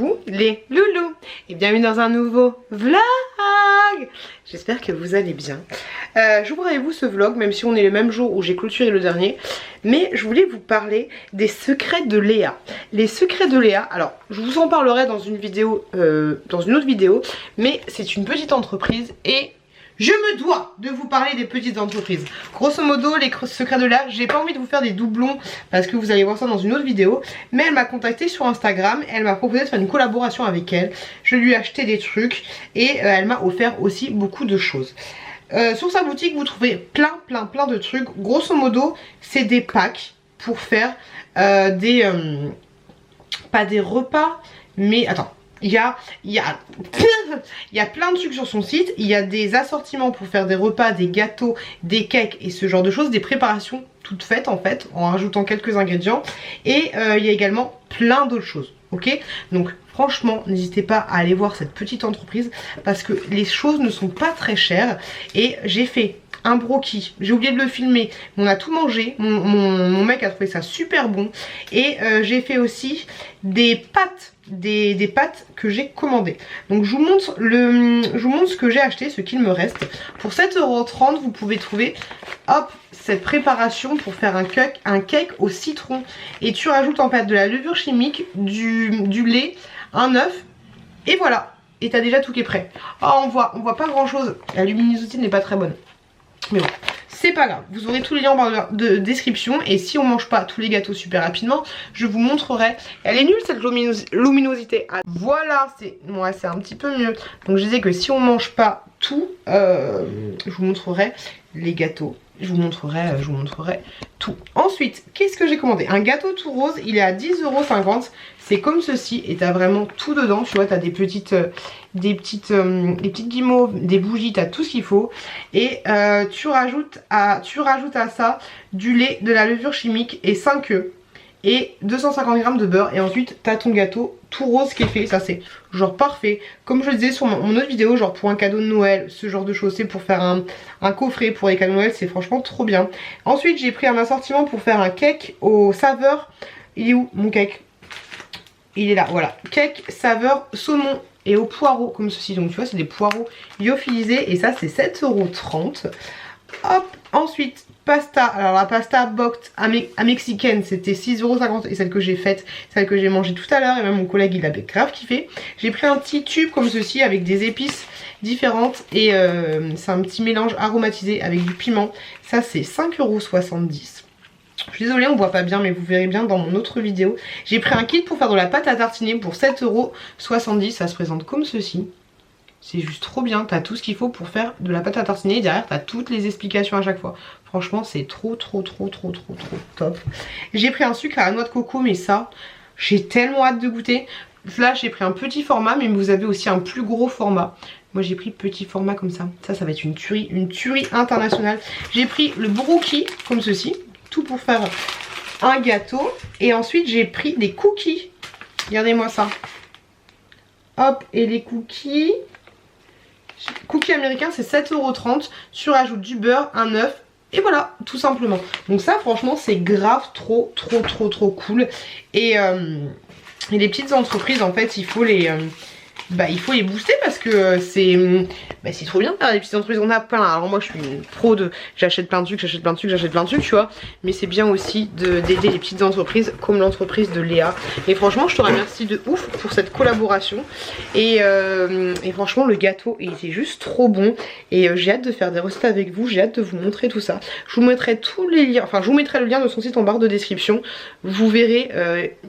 coucou les loulous et bienvenue dans un nouveau vlog. J'espère que vous allez bien. J'ouvre avec vous ce vlog même si on est le même jour où j'ai clôturé le dernier. Mais je voulais vous parler des secrets de Léa. Les secrets de Léa, alors je vous en parlerai dans une vidéo, dans une autre vidéo. Mais c'est une petite entreprise et je me dois de vous parler des petites entreprises. Grosso modo, les secrets de Léa, j'ai pas envie de vous faire des doublons parce que vous allez voir ça dans une autre vidéo. Mais elle m'a contacté sur Instagram, elle m'a proposé de faire une collaboration avec elle. Je lui ai acheté des trucs et elle m'a offert aussi beaucoup de choses. Sur sa boutique, vous trouvez plein de trucs. Grosso modo, c'est des packs pour faire pas des repas, mais attends. Il y a plein de trucs sur son site. Il y a des assortiments pour faire des repas, des gâteaux, des cakes et ce genre de choses. Des préparations toutes faites en fait, en rajoutant quelques ingrédients. Et il y a également plein d'autres choses. Ok, donc franchement n'hésitez pas à aller voir cette petite entreprise parce que les choses ne sont pas très chères. Et j'ai fait un brocchi, j'ai oublié de le filmer, on a tout mangé, mon mec a trouvé ça super bon. Et j'ai fait aussi des pâtes, des pâtes que j'ai commandées. Donc je vous montre ce que j'ai acheté, ce qu'il me reste. Pour 7,30 € vous pouvez trouver hop cette préparation pour faire un cake au citron. Et tu rajoutes en fait de la levure chimique, du lait, un œuf et voilà. Et t'as déjà tout qui est prêt. Oh, on voit pas grand chose, la luminosité n'est pas très bonne. Mais bon, c'est pas grave, vous aurez tous les liens en barre de description. Et si on mange pas tous les gâteaux super rapidement, je vous montrerai. Elle est nulle cette luminosité. Ah, voilà, c'est un petit peu mieux. Donc je disais que si on mange pas tout, je vous montrerai les gâteaux. Je vous montrerai tout. Ensuite, qu'est-ce que j'ai commandé? Un gâteau tout rose, il est à 10,50 €. C'est comme ceci et t'as vraiment tout dedans. Tu vois, t'as des petites guimauves, des bougies, t'as tout ce qu'il faut. Et tu rajoutes à ça du lait, de la levure chimique et 5 œufs. Et 250 g de beurre. Et ensuite t'as ton gâteau tout rose qui est fait. Ça c'est genre parfait. Comme je le disais sur mon autre vidéo, genre pour un cadeau de Noël, ce genre de choses, c'est pour faire un coffret pour les cadeaux de Noël, c'est franchement trop bien. Ensuite j'ai pris un assortiment pour faire un cake aux saveurs. Il est où mon cake? Il est là, voilà. Cake saveur saumon et au poireau comme ceci. Donc tu vois c'est des poireaux lyophilisés et ça c'est 7,30 €. Hop, ensuite pasta, alors la pasta boxed à mexicaine c'était 6,50 € et celle que j'ai faite, celle que j'ai mangée tout à l'heure et même mon collègue il avait grave kiffé. J'ai pris un petit tube comme ceci avec des épices différentes et c'est un petit mélange aromatisé avec du piment. Ça c'est 5,70 €. Je suis désolée on voit pas bien mais vous verrez bien dans mon autre vidéo. J'ai pris un kit pour faire de la pâte à tartiner pour 7,70 €, ça se présente comme ceci. C'est juste trop bien, t'as tout ce qu'il faut pour faire de la pâte à tartiner et derrière t'as toutes les explications à chaque fois. Franchement c'est trop top. J'ai pris un sucre à la noix de coco mais ça j'ai tellement hâte de goûter. Là j'ai pris un petit format mais vous avez aussi un plus gros format. Moi j'ai pris petit format comme ça. Ça va être une tuerie internationale. J'ai pris le brocchi comme ceci, tout pour faire un gâteau. Et ensuite j'ai pris des cookies. Regardez-moi ça. Hop, et les cookies américains c'est 7,30 €. Tu rajoutes du beurre, un œuf et voilà, tout simplement. Donc ça franchement c'est grave trop cool. Et les petites entreprises en fait il faut les booster parce que c'est trop bien de faire des petites entreprises. On a plein. Alors moi je suis une pro de j'achète plein de trucs, tu vois. Mais c'est bien aussi d'aider les petites entreprises comme l'entreprise de Léa. Et franchement je te remercie de ouf pour cette collaboration. Et franchement le gâteau il était juste trop bon. Et j'ai hâte de faire des recettes avec vous. J'ai hâte de vous montrer tout ça. Je vous mettrai tous les liens. Enfin je vous mettrai le lien de son site en barre de description. Vous verrez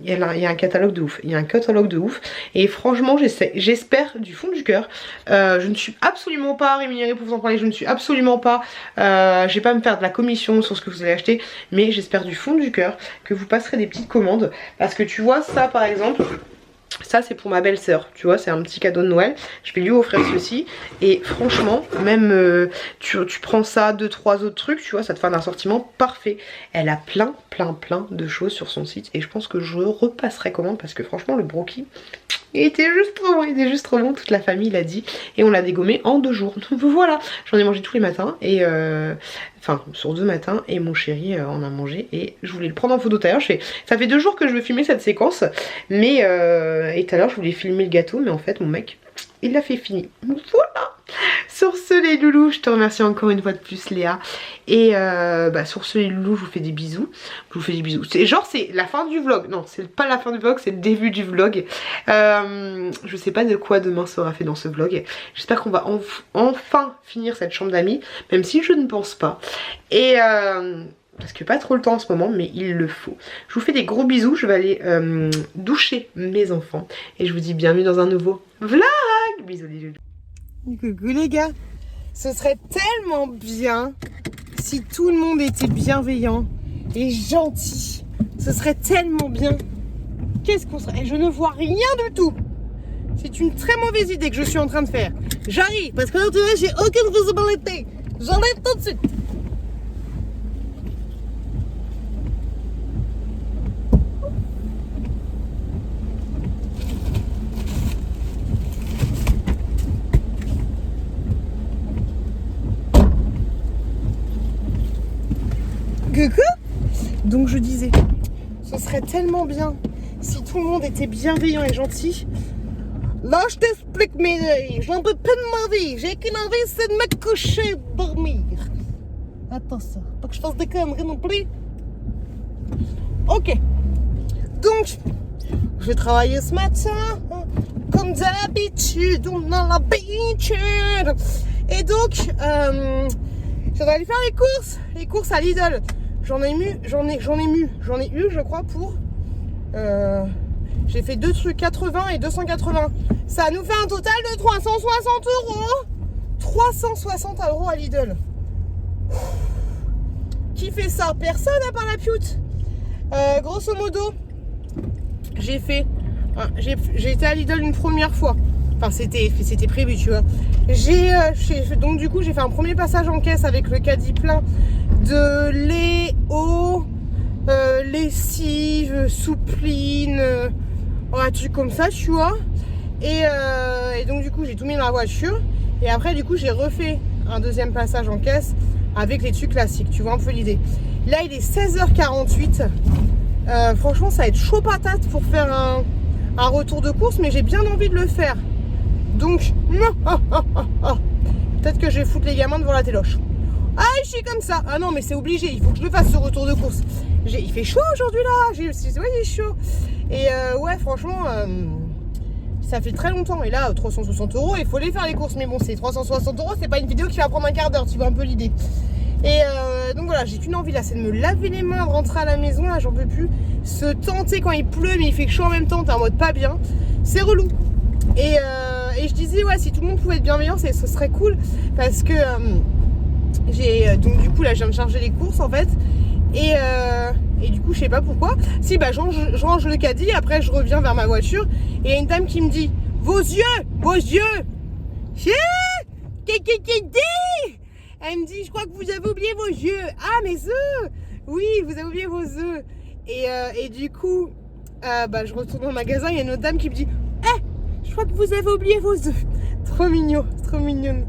il y a un catalogue de ouf. Et franchement j'espère du fond du cœur. Je ne suis absolument pas rémunérée pour vous en parler. Je ne suis absolument pas... je vais pas me faire de la commission sur ce que vous allez acheter. Mais j'espère du fond du cœur que vous passerez des petites commandes. Parce que tu vois ça par exemple... Ça c'est pour ma belle-sœur, tu vois, c'est un petit cadeau de Noël. Je vais lui offrir ceci. Et franchement, même tu prends ça, 2-3 autres trucs, tu vois, ça te fait un assortiment parfait. Elle a plein de choses sur son site. Et je pense que je repasserai commande parce que franchement le brocchi, il était juste trop bon, toute la famille l'a dit. Et on l'a dégommé en 2 jours. Donc voilà, j'en ai mangé tous les matins. Et enfin sur 2 matins, et mon chéri en a mangé et je voulais le prendre en photo. Tout à l'heure, ça fait 2 jours que je veux filmer cette séquence, mais et tout à l'heure je voulais filmer le gâteau, mais en fait mon mec il l'a fait fini. Voilà. Sur ce les loulous, je te remercie encore une fois de plus Léa. Et sur ce les loulous, je vous fais des bisous. Je vous fais des bisous. C'est genre c'est la fin du vlog. Non, c'est pas la fin du vlog, c'est le début du vlog. Je sais pas de quoi demain sera fait dans ce vlog. J'espère qu'on va enfin finir cette chambre d'amis, même si je ne pense pas. Et parce que pas trop le temps en ce moment, mais il le faut. Je vous fais des gros bisous, je vais aller doucher mes enfants. Et je vous dis bienvenue dans un nouveau vlog. Bisous les loulous. Coucou les gars. Ce serait tellement bien si tout le monde était bienveillant et gentil. Ce serait tellement bien. Qu'est-ce qu'on serait? Je ne vois rien du tout. C'est une très mauvaise idée que je suis en train de faire. J'arrive, parce que là, tu vois, j'ai aucune visibilité. J'enlève tout de suite. Coucou. Donc je disais, ce serait tellement bien si tout le monde était bienveillant et gentil. Là je t'explique mes vies, j'en peux plus de ma vie, j'ai qu'une envie, c'est de me coucher et de dormir. Attends ça, pas que je fasse des conneries non plus. Ok, donc je vais travailler ce matin, comme d'habitude, on a l'habitude. Et donc, je dois aller faire les courses à Lidl. J'en ai eu, je crois, pour... j'ai fait 2 trucs, 80 et 280. Ça nous fait un total de 360 euros. 360 euros à Lidl. Qui fait ça? Personne à part la pioute. Grosso modo, j'ai été à Lidl une première fois. Enfin, c'était prévu, tu vois. Donc du coup, j'ai fait un premier passage en caisse avec le caddie plein de lait, eau, lessive, soupline, un truc comme ça, tu vois. Et donc du coup, j'ai tout mis dans la voiture. Et après, du coup, j'ai refait un deuxième passage en caisse avec les trucs classiques. Tu vois un peu l'idée. Là, il est 16h48. Franchement, ça va être chaud patate pour faire un retour de course, mais j'ai bien envie de le faire. Donc, peut-être que je vais foutre les gamins devant la téloche. Ah, je suis comme ça. Ah non, mais c'est obligé, il faut que je le fasse ce retour de course. Il fait chaud aujourd'hui là. Ouais, il est chaud. Et ouais, franchement, ça fait très longtemps. Et là, 360 euros, il faut les faire les courses. Mais bon, c'est 360 euros, c'est pas une vidéo qui va prendre un quart d'heure, tu vois un peu l'idée. Et donc voilà, j'ai qu'une envie là, c'est de me laver les mains, de rentrer à la maison. Là, j'en peux plus. Se tenter quand il pleut, mais il fait chaud en même temps, t'es en mode pas bien. C'est relou. Et je disais, ouais, si tout le monde pouvait être bienveillant, ce serait cool. Parce que donc du coup, là, je viens de charger les courses en fait. Et du coup, je sais pas pourquoi. Si, bah, je range le caddie. Après, je reviens vers ma voiture. Et il y a une dame qui me dit, vos yeux. Elle me dit, je crois que vous avez oublié vos yeux. Ah, mes œufs. Oui, vous avez oublié vos œufs. Et du coup, bah, je retourne au magasin. Il y a une autre dame qui me dit, je crois que vous avez oublié vos œufs. Trop mignon, trop mignonne.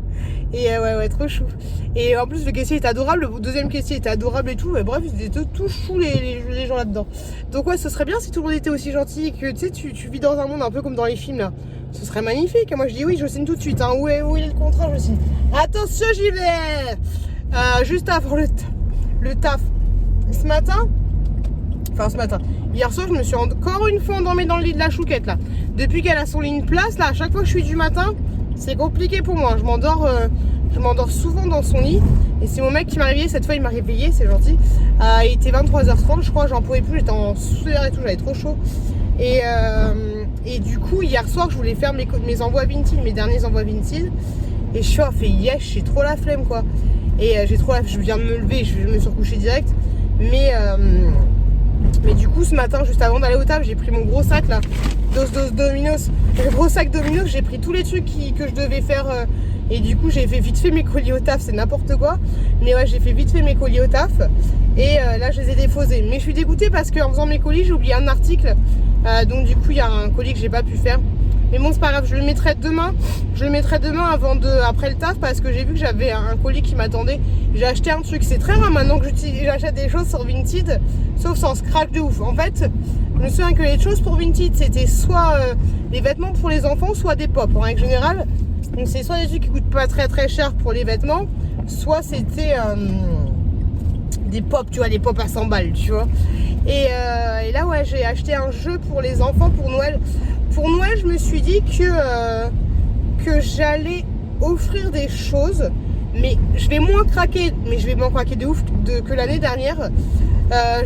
Et ouais, trop chou. Et en plus, le caissier est adorable. Le deuxième caissier était adorable et tout. Mais bref, ils étaient tout chou les gens là-dedans. Donc ouais, ce serait bien si tout le monde était aussi gentil. Que tu sais, tu vis dans un monde un peu comme dans les films là. Ce serait magnifique. Moi, je dis oui, je signe tout de suite. Hein. Où est le contrat? Je signe. Attention, j'y vais. Juste avant le taf. Ce matin. Hier soir, je me suis encore une fois endormie dans le lit de la chouquette là. Depuis qu'elle a son lit de place là, à chaque fois que je suis du matin, c'est compliqué pour moi. Je m'endors souvent dans son lit. Et c'est mon mec qui m'a réveillée. Cette fois, il m'a réveillée, c'est gentil. Il était 23h30, je crois. J'en pouvais plus. J'étais en sueur et tout. J'avais trop chaud. Et du coup, hier soir, je voulais faire mes envois Vinted, mes derniers envois Vinted. Et je suis fait yes, j'ai trop la flemme quoi. Et je viens de me lever, je me suis recouchée direct. Mais du coup, ce matin, juste avant d'aller au taf, j'ai pris mon gros sac là, Domino's. Le gros sac Domino's, j'ai pris tous les trucs que je devais faire. Et du coup, j'ai fait vite fait mes colis au taf, c'est n'importe quoi. Mais ouais, j'ai fait vite fait mes colis au taf. Et là, je les ai déposés. Mais je suis dégoûtée parce qu'en faisant mes colis, j'ai oublié un article. Donc du coup, il y a un colis que j'ai pas pu faire. Mais bon, c'est pas grave, je le mettrai demain. Je le mettrai demain après le taf parce que j'ai vu que j'avais un colis qui m'attendait. J'ai acheté un truc, c'est très rare maintenant que j'achète des choses sur Vinted, sauf sans scratch de ouf. En fait, je me souviens que les choses pour Vinted, c'était soit les vêtements pour les enfants, soit des pop en règle générale. Donc c'est soit des trucs qui coûtent pas très très cher pour les vêtements, soit c'était des pop, tu vois, des pop à 100 balles, tu vois. Et là, ouais, j'ai acheté un jeu pour les enfants pour Noël. Pour Noël, je me suis dit que j'allais offrir des choses, mais je vais moins craquer, de ouf que l'année dernière.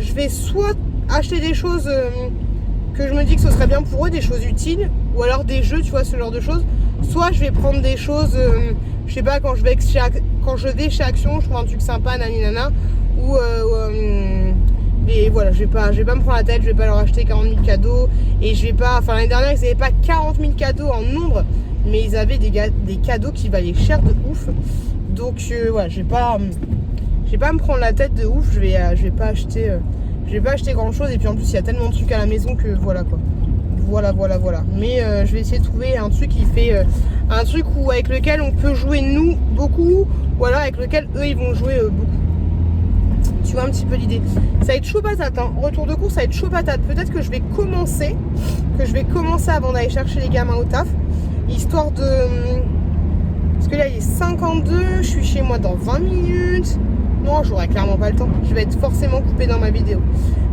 Je vais soit acheter des choses que je me dis que ce serait bien pour eux, des choses utiles, ou alors des jeux, tu vois, ce genre de choses. Soit je vais prendre des choses, je sais pas, quand je vais chez Action, je prends un truc sympa, naninana, ou et voilà, je vais pas me prendre la tête, je vais pas leur acheter 40 000 cadeaux. Et je vais pas, enfin l'année dernière ils avaient pas 40 000 cadeaux en nombre, mais ils avaient des cadeaux qui valaient cher de ouf. Donc voilà, je vais pas me prendre la tête de ouf, je vais pas acheter grand chose. Et puis en plus il y a tellement de trucs à la maison que voilà quoi. Voilà. Mais je vais essayer de trouver un truc qui fait un truc avec lequel on peut jouer nous beaucoup, ou alors avec lequel eux ils vont jouer beaucoup. Tu vois un petit peu l'idée. Ça va être chaud patate, hein. Retour de course, ça va être chaud patate. Peut-être que je vais commencer avant d'aller chercher les gamins au taf, histoire de... Parce que là il est 52, je suis chez moi dans 20 minutes. Non, j'aurai clairement pas le temps. Je vais être forcément coupée dans ma vidéo.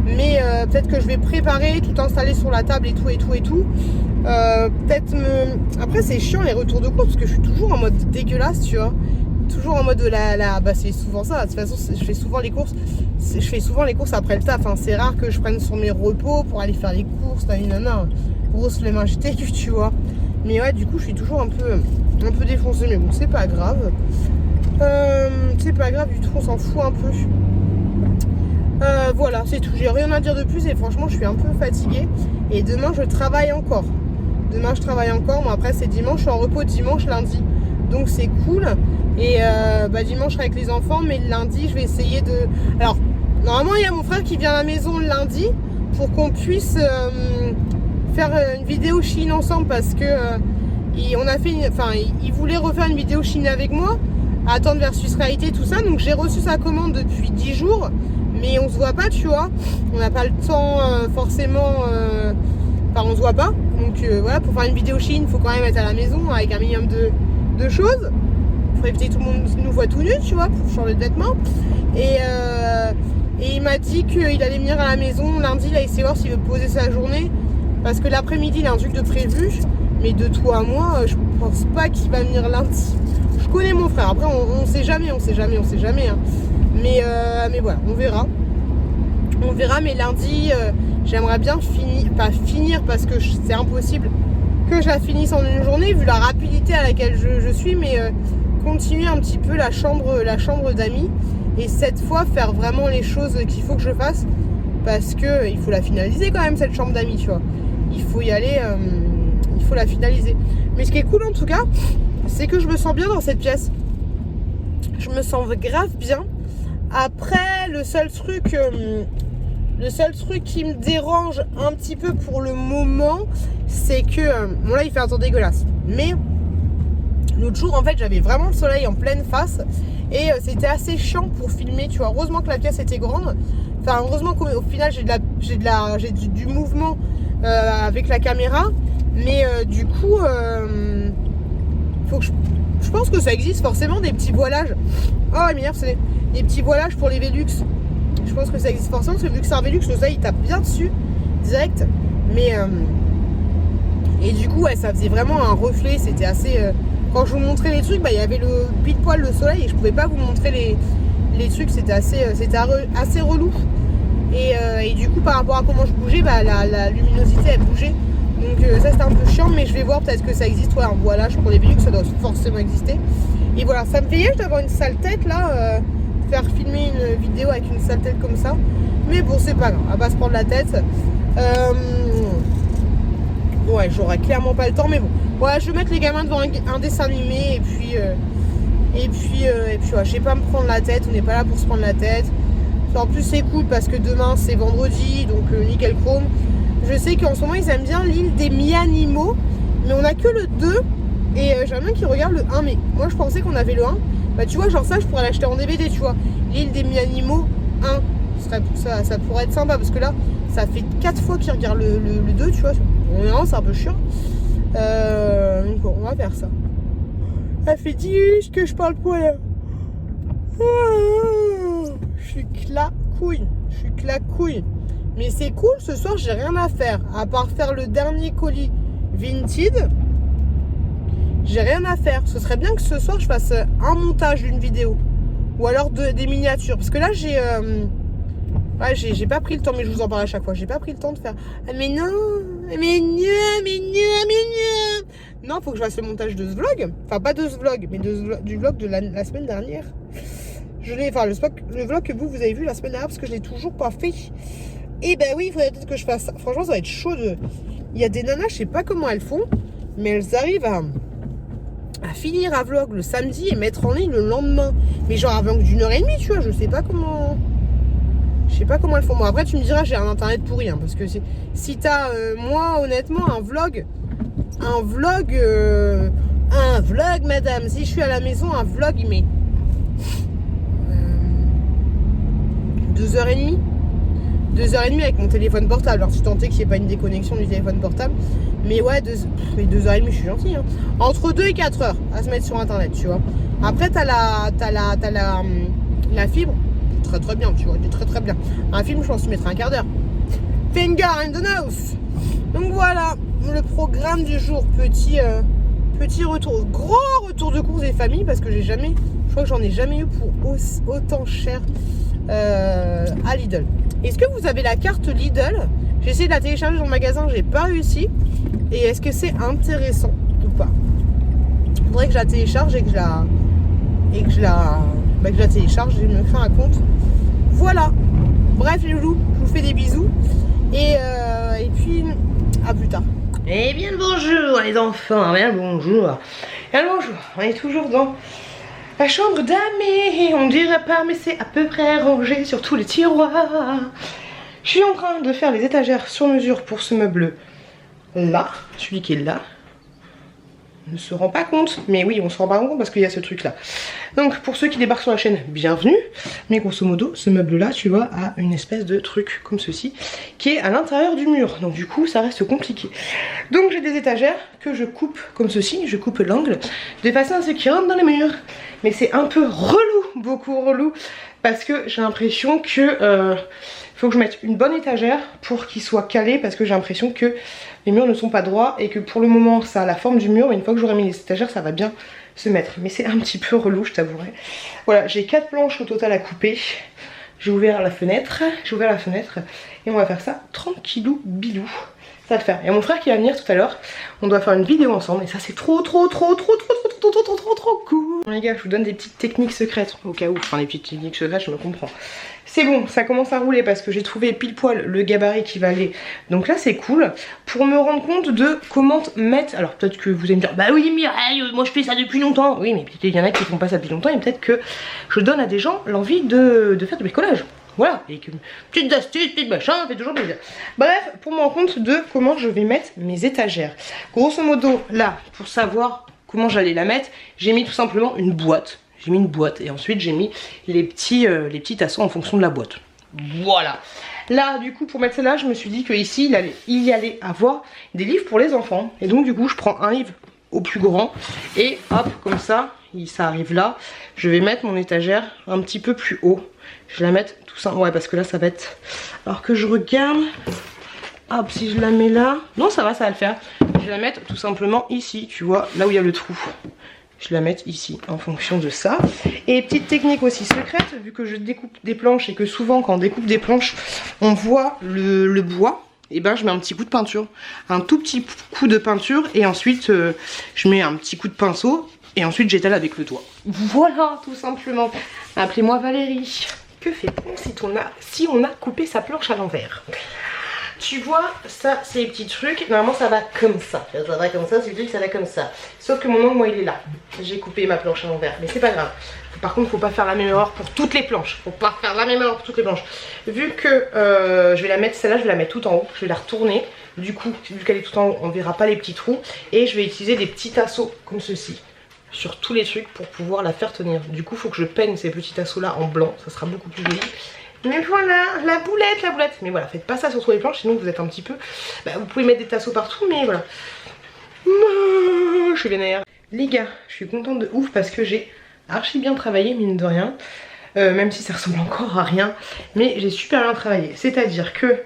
Mais peut-être que je vais préparer, tout installer sur la table et tout. Après c'est chiant les retours de course parce que je suis toujours en mode dégueulasse, tu vois. Toujours en mode de bah c'est souvent ça. De toute façon, je fais souvent les courses après le taf, hein. C'est rare que je prenne sur mes repos pour aller faire les courses, grosse flemme agitée, tu vois. Mais ouais, du coup, je suis toujours un peu défoncée, mais bon, c'est pas grave. C'est pas grave du tout, on s'en fout un peu. Voilà, c'est tout. J'ai rien à dire de plus et franchement, je suis un peu fatiguée. Et demain, je travaille encore. Bon, après, c'est dimanche, je suis en repos dimanche, lundi. Donc, c'est cool. Et dimanche, je serai avec les enfants, mais le lundi, je vais essayer de... Alors, normalement, il y a mon frère qui vient à la maison le lundi pour qu'on puisse faire une vidéo Chine ensemble parce que il voulait refaire une vidéo Chine avec moi, attendre versus réalité, tout ça. Donc, j'ai reçu sa commande depuis 10 jours, mais on se voit pas, tu vois. On n'a pas le temps forcément... on se voit pas. Donc, voilà, pour faire une vidéo Chine, il faut quand même être à la maison avec un minimum de choses. Pour éviter que tout le monde nous voit tout nu, tu vois, pour changer de vêtements. Et il m'a dit qu'il allait venir à la maison lundi, là, il sait voir s'il veut poser sa journée. Parce que l'après-midi, il a un truc de prévu. Mais de toi à moi, je pense pas qu'il va venir lundi. Je connais mon frère. Après, on sait jamais. Hein. Mais voilà, on verra. Mais lundi, j'aimerais bien finir parce que c'est impossible que je la finisse en une journée, vu la rapidité à laquelle je suis, mais continuer un petit peu la chambre d'amis, et cette fois faire vraiment les choses qu'il faut que je fasse, parce que il faut la finaliser quand même, cette chambre d'amis, tu vois. Il faut y aller, il faut la finaliser. Mais ce qui est cool en tout cas, c'est que je me sens bien dans cette pièce. Je me sens grave bien. Après, le seul truc qui me dérange un petit peu pour le moment, c'est que... bon là, il fait un temps dégueulasse. Mais l'autre jour, en fait, j'avais vraiment le soleil en pleine face. Et c'était assez chiant pour filmer, tu vois. Heureusement que la pièce était grande. Enfin, heureusement qu'au final, j'ai du mouvement avec la caméra. Mais du coup, faut que je pense que ça existe forcément des petits voilages. Oh, il m'énerve, c'est des petits voilages pour les Velux. Je pense que ça existe forcément, parce que vu que c'est un Velux, le soleil il tape bien dessus, direct. Mais et du coup, ouais, ça faisait vraiment un reflet. C'était assez... quand je vous montrais les trucs, il y avait le pile poil le soleil et je pouvais pas vous montrer les trucs. C'était assez relou. Et du coup, par rapport à comment je bougeais, la luminosité elle bougeait. Donc ça c'était un peu chiant, mais je vais voir, peut-être que ça existe. Ouais, un voilage pour les Velux, ça doit forcément exister. Et voilà, ça me fait yèche d'avoir une sale tête là. Faire filmer une vidéo avec une sale tête comme ça, mais bon, c'est pas grave, on va pas se prendre la tête. Ouais, j'aurais clairement pas le temps, mais bon, ouais, je vais mettre les gamins devant un dessin animé, et puis ouais, je vais pas me prendre la tête. On n'est pas là pour se prendre la tête. En plus, c'est cool parce que demain c'est vendredi, donc nickel chrome. Je sais qu'en ce moment ils aiment bien l'île des mi-animaux, Mais on a que le 2. Et j'aimerais bien qu'ils regardent le 1. Mais moi je pensais qu'on avait le 1. Bah tu vois, genre ça je pourrais l'acheter en DVD, tu vois. L'île des mi-animaux 1. Ça pourrait être sympa parce que là ça fait 4 fois qu'ils regardent le 2, tu vois. Non, c'est un peu chiant. Donc bon, on va faire ça. Ça fait 10 minutes que je parle pour rien. Je suis clacouille. Mais c'est cool, ce soir j'ai rien à faire. À part faire le dernier colis Vinted. J'ai rien à faire. Ce serait bien que ce soir je fasse un montage d'une vidéo. Ou alors des miniatures. Parce que là j'ai... ouais, j'ai pas pris le temps, mais je vous en parle à chaque fois. J'ai pas pris le temps de faire... Ah, mais non. Non, faut que je fasse le montage de ce vlog. Enfin, pas de ce vlog, mais du vlog de la semaine dernière. Enfin, le vlog que vous avez vu la semaine dernière, parce que je l'ai toujours pas fait. Et ben oui, il faudrait peut-être que je fasse ça. Franchement, ça va être chaud de... Il y a des nanas, je sais pas comment elles font, mais elles arrivent à finir un vlog le samedi et mettre en ligne le lendemain. Mais genre un vlog d'1h30, tu vois, je sais pas comment elles font. Bon, après, tu me diras, j'ai un internet pourri, hein, parce que si t'as, moi, honnêtement, un vlog, madame, si je suis à la maison, un vlog, il met 2h30. 2h30 avec mon téléphone portable. Alors, si tant est qu'il n'y ait pas une déconnexion du téléphone portable. Mais ouais, 2h30, je suis gentille. Hein. Entre 2 et 4 heures à se mettre sur internet, tu vois. Après, t'as la fibre. Très très bien, tu vois. Très bien. Un film, je pense qu'il mettra un quart d'heure. Finger in the nose. Donc voilà, le programme du jour. Petit retour. Gros retour de course des familles parce que je crois que j'en ai jamais eu pour autant cher à Lidl. Est-ce que vous avez la carte Lidl? J'ai essayé de la télécharger dans le magasin, j'ai pas réussi. Et est-ce que c'est intéressant ou pas? Il faudrait que je la télécharge et que je la télécharge et me faire un compte. Voilà. Bref les loulous, je vous fais des bisous. Et puis à plus tard. Eh bien le bonjour les enfants, bien le bonjour. Bien le bonjour, on est toujours dans la chambre d'Amé, on dirait pas mais c'est à peu près rangé sur tous les tiroirs. Je suis en train de faire les étagères sur mesure pour ce meuble là, celui qui est là. On ne se rend pas compte, mais oui on se rend pas compte parce qu'il y a ce truc là. Donc pour ceux qui débarquent sur la chaîne, bienvenue. Mais grosso modo ce meuble là tu vois a une espèce de truc comme ceci qui est à l'intérieur du mur. Donc du coup ça reste compliqué. Donc j'ai des étagères que je coupe comme ceci, je coupe l'angle de façon à ce qu'ils rentrent dans les murs. Mais c'est un peu relou, beaucoup relou, parce que j'ai l'impression que faut que je mette une bonne étagère pour qu'il soit calé, parce que j'ai l'impression que les murs ne sont pas droits et que pour le moment ça a la forme du mur, mais une fois que j'aurai mis les étagères ça va bien se mettre. Mais c'est un petit peu relou, je t'avouerai. Voilà, j'ai 4 planches au total à couper. J'ai ouvert la fenêtre et on va faire ça tranquillou bilou. Ça va le faire. Il y a mon frère qui va venir tout à l'heure. On doit faire une vidéo ensemble et ça c'est trop cool. Bon, les gars, je vous donne des petites techniques secrètes au cas où. Enfin, des petites techniques secrètes, je me comprends. C'est bon, ça commence à rouler parce que j'ai trouvé pile poil le gabarit qui va aller. Donc là, c'est cool. Pour me rendre compte de comment mettre. Alors peut-être que vous allez me dire, bah oui, Mireille, moi je fais ça depuis longtemps. Oui, mais peut-être qu'il y en a qui font pas ça depuis longtemps et peut-être que je donne à des gens l'envie de faire du bricolage. Voilà, et que petites astuces, petites machins, ça fait toujours plaisir. Bref, pour me rendre compte de comment je vais mettre mes étagères. Grosso modo, là, pour savoir comment j'allais la mettre, j'ai mis tout simplement une boîte. J'ai mis une boîte et ensuite j'ai mis les petits tasseaux en fonction de la boîte. Voilà. Là, du coup, pour mettre celle-là, je me suis dit qu'ici, il y allait avoir des livres pour les enfants. Et donc, du coup, je prends un livre au plus grand et hop, comme ça arrive là. Je vais mettre mon étagère un petit peu plus haut. Je vais la mettre tout ça. Ouais, parce que là, ça va être... Alors que je regarde... Hop, si je la mets là... Non, ça va le faire. Je vais la mettre tout simplement ici, tu vois, là où il y a le trou. Je vais la mettre ici en fonction de ça. Et petite technique aussi secrète, vu que je découpe des planches et que souvent quand on découpe des planches, on voit le bois. Et ben je mets un petit coup de peinture, un tout petit coup de peinture et ensuite je mets un petit coup de pinceau et ensuite j'étale avec le doigt. Voilà, tout simplement. Appelez-moi Valérie. Que fait-on si on a coupé sa planche à l'envers? Tu vois, ça c'est les petits trucs. Normalement ça va comme ça. Ça va comme ça, c'est que ça va comme ça. Sauf que mon ongle, moi il est là. J'ai coupé ma planche à l'envers, mais c'est pas grave. Par contre, faut pas faire la même erreur pour toutes les planches. Faut pas faire la même erreur pour toutes les planches. Vu que je vais la mettre, celle-là, je vais la mettre tout en haut. Je vais la retourner. Du coup, vu qu'elle est tout en haut, on verra pas les petits trous. Et je vais utiliser des petits tasseaux comme ceci sur tous les trucs pour pouvoir la faire tenir. Du coup, faut que je peigne ces petits tasseaux-là en blanc. Ça sera beaucoup plus joli. Mais voilà, la boulette, la boulette. Mais voilà, faites pas ça sur tous les planches, sinon vous êtes un petit peu... Bah, vous pouvez mettre des tasseaux partout, mais voilà. Je suis vénère. Les gars, je suis contente de ouf parce que j'ai archi bien travaillé, mine de rien. Même si ça ressemble encore à rien. Mais j'ai super bien travaillé. C'est-à-dire que...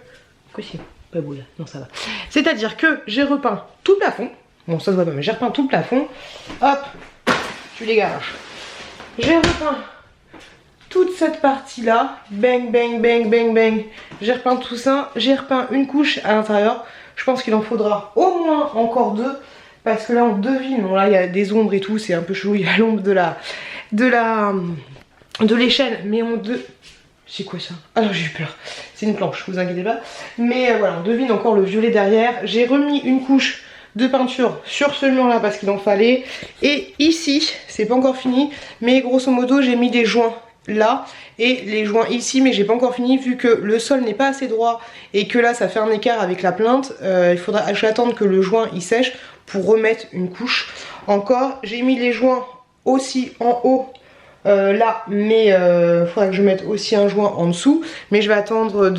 Quoi c'est pas beau là, non ça va. C'est-à-dire que j'ai repeint tout le plafond. Bon ça se voit pas, mais j'ai repeint tout le plafond. Hop, tu les gages. J'ai repeint toute cette partie là. Bang, bang, bang, bang, bang. J'ai repeint tout ça. J'ai repeint une couche à l'intérieur. Je pense qu'il en faudra au moins encore 2. Parce que là on devine, bon là il y a des ombres et tout, c'est un peu chelou, il y a l'ombre de l'échelle, mais on c'est quoi ça? Ah non j'ai eu peur, c'est une planche, vous inquiétez pas. Mais voilà, on devine encore le violet derrière. J'ai remis une couche de peinture sur ce mur là parce qu'il en fallait. Et ici, c'est pas encore fini, mais grosso modo j'ai mis des joints là et les joints ici, mais j'ai pas encore fini vu que le sol n'est pas assez droit et que là ça fait un écart avec la plinthe. Il faudra attendre que le joint il sèche pour remettre une couche encore. J'ai mis les joints aussi en haut là, mais il faudra que je mette aussi un joint en dessous, mais je vais attendre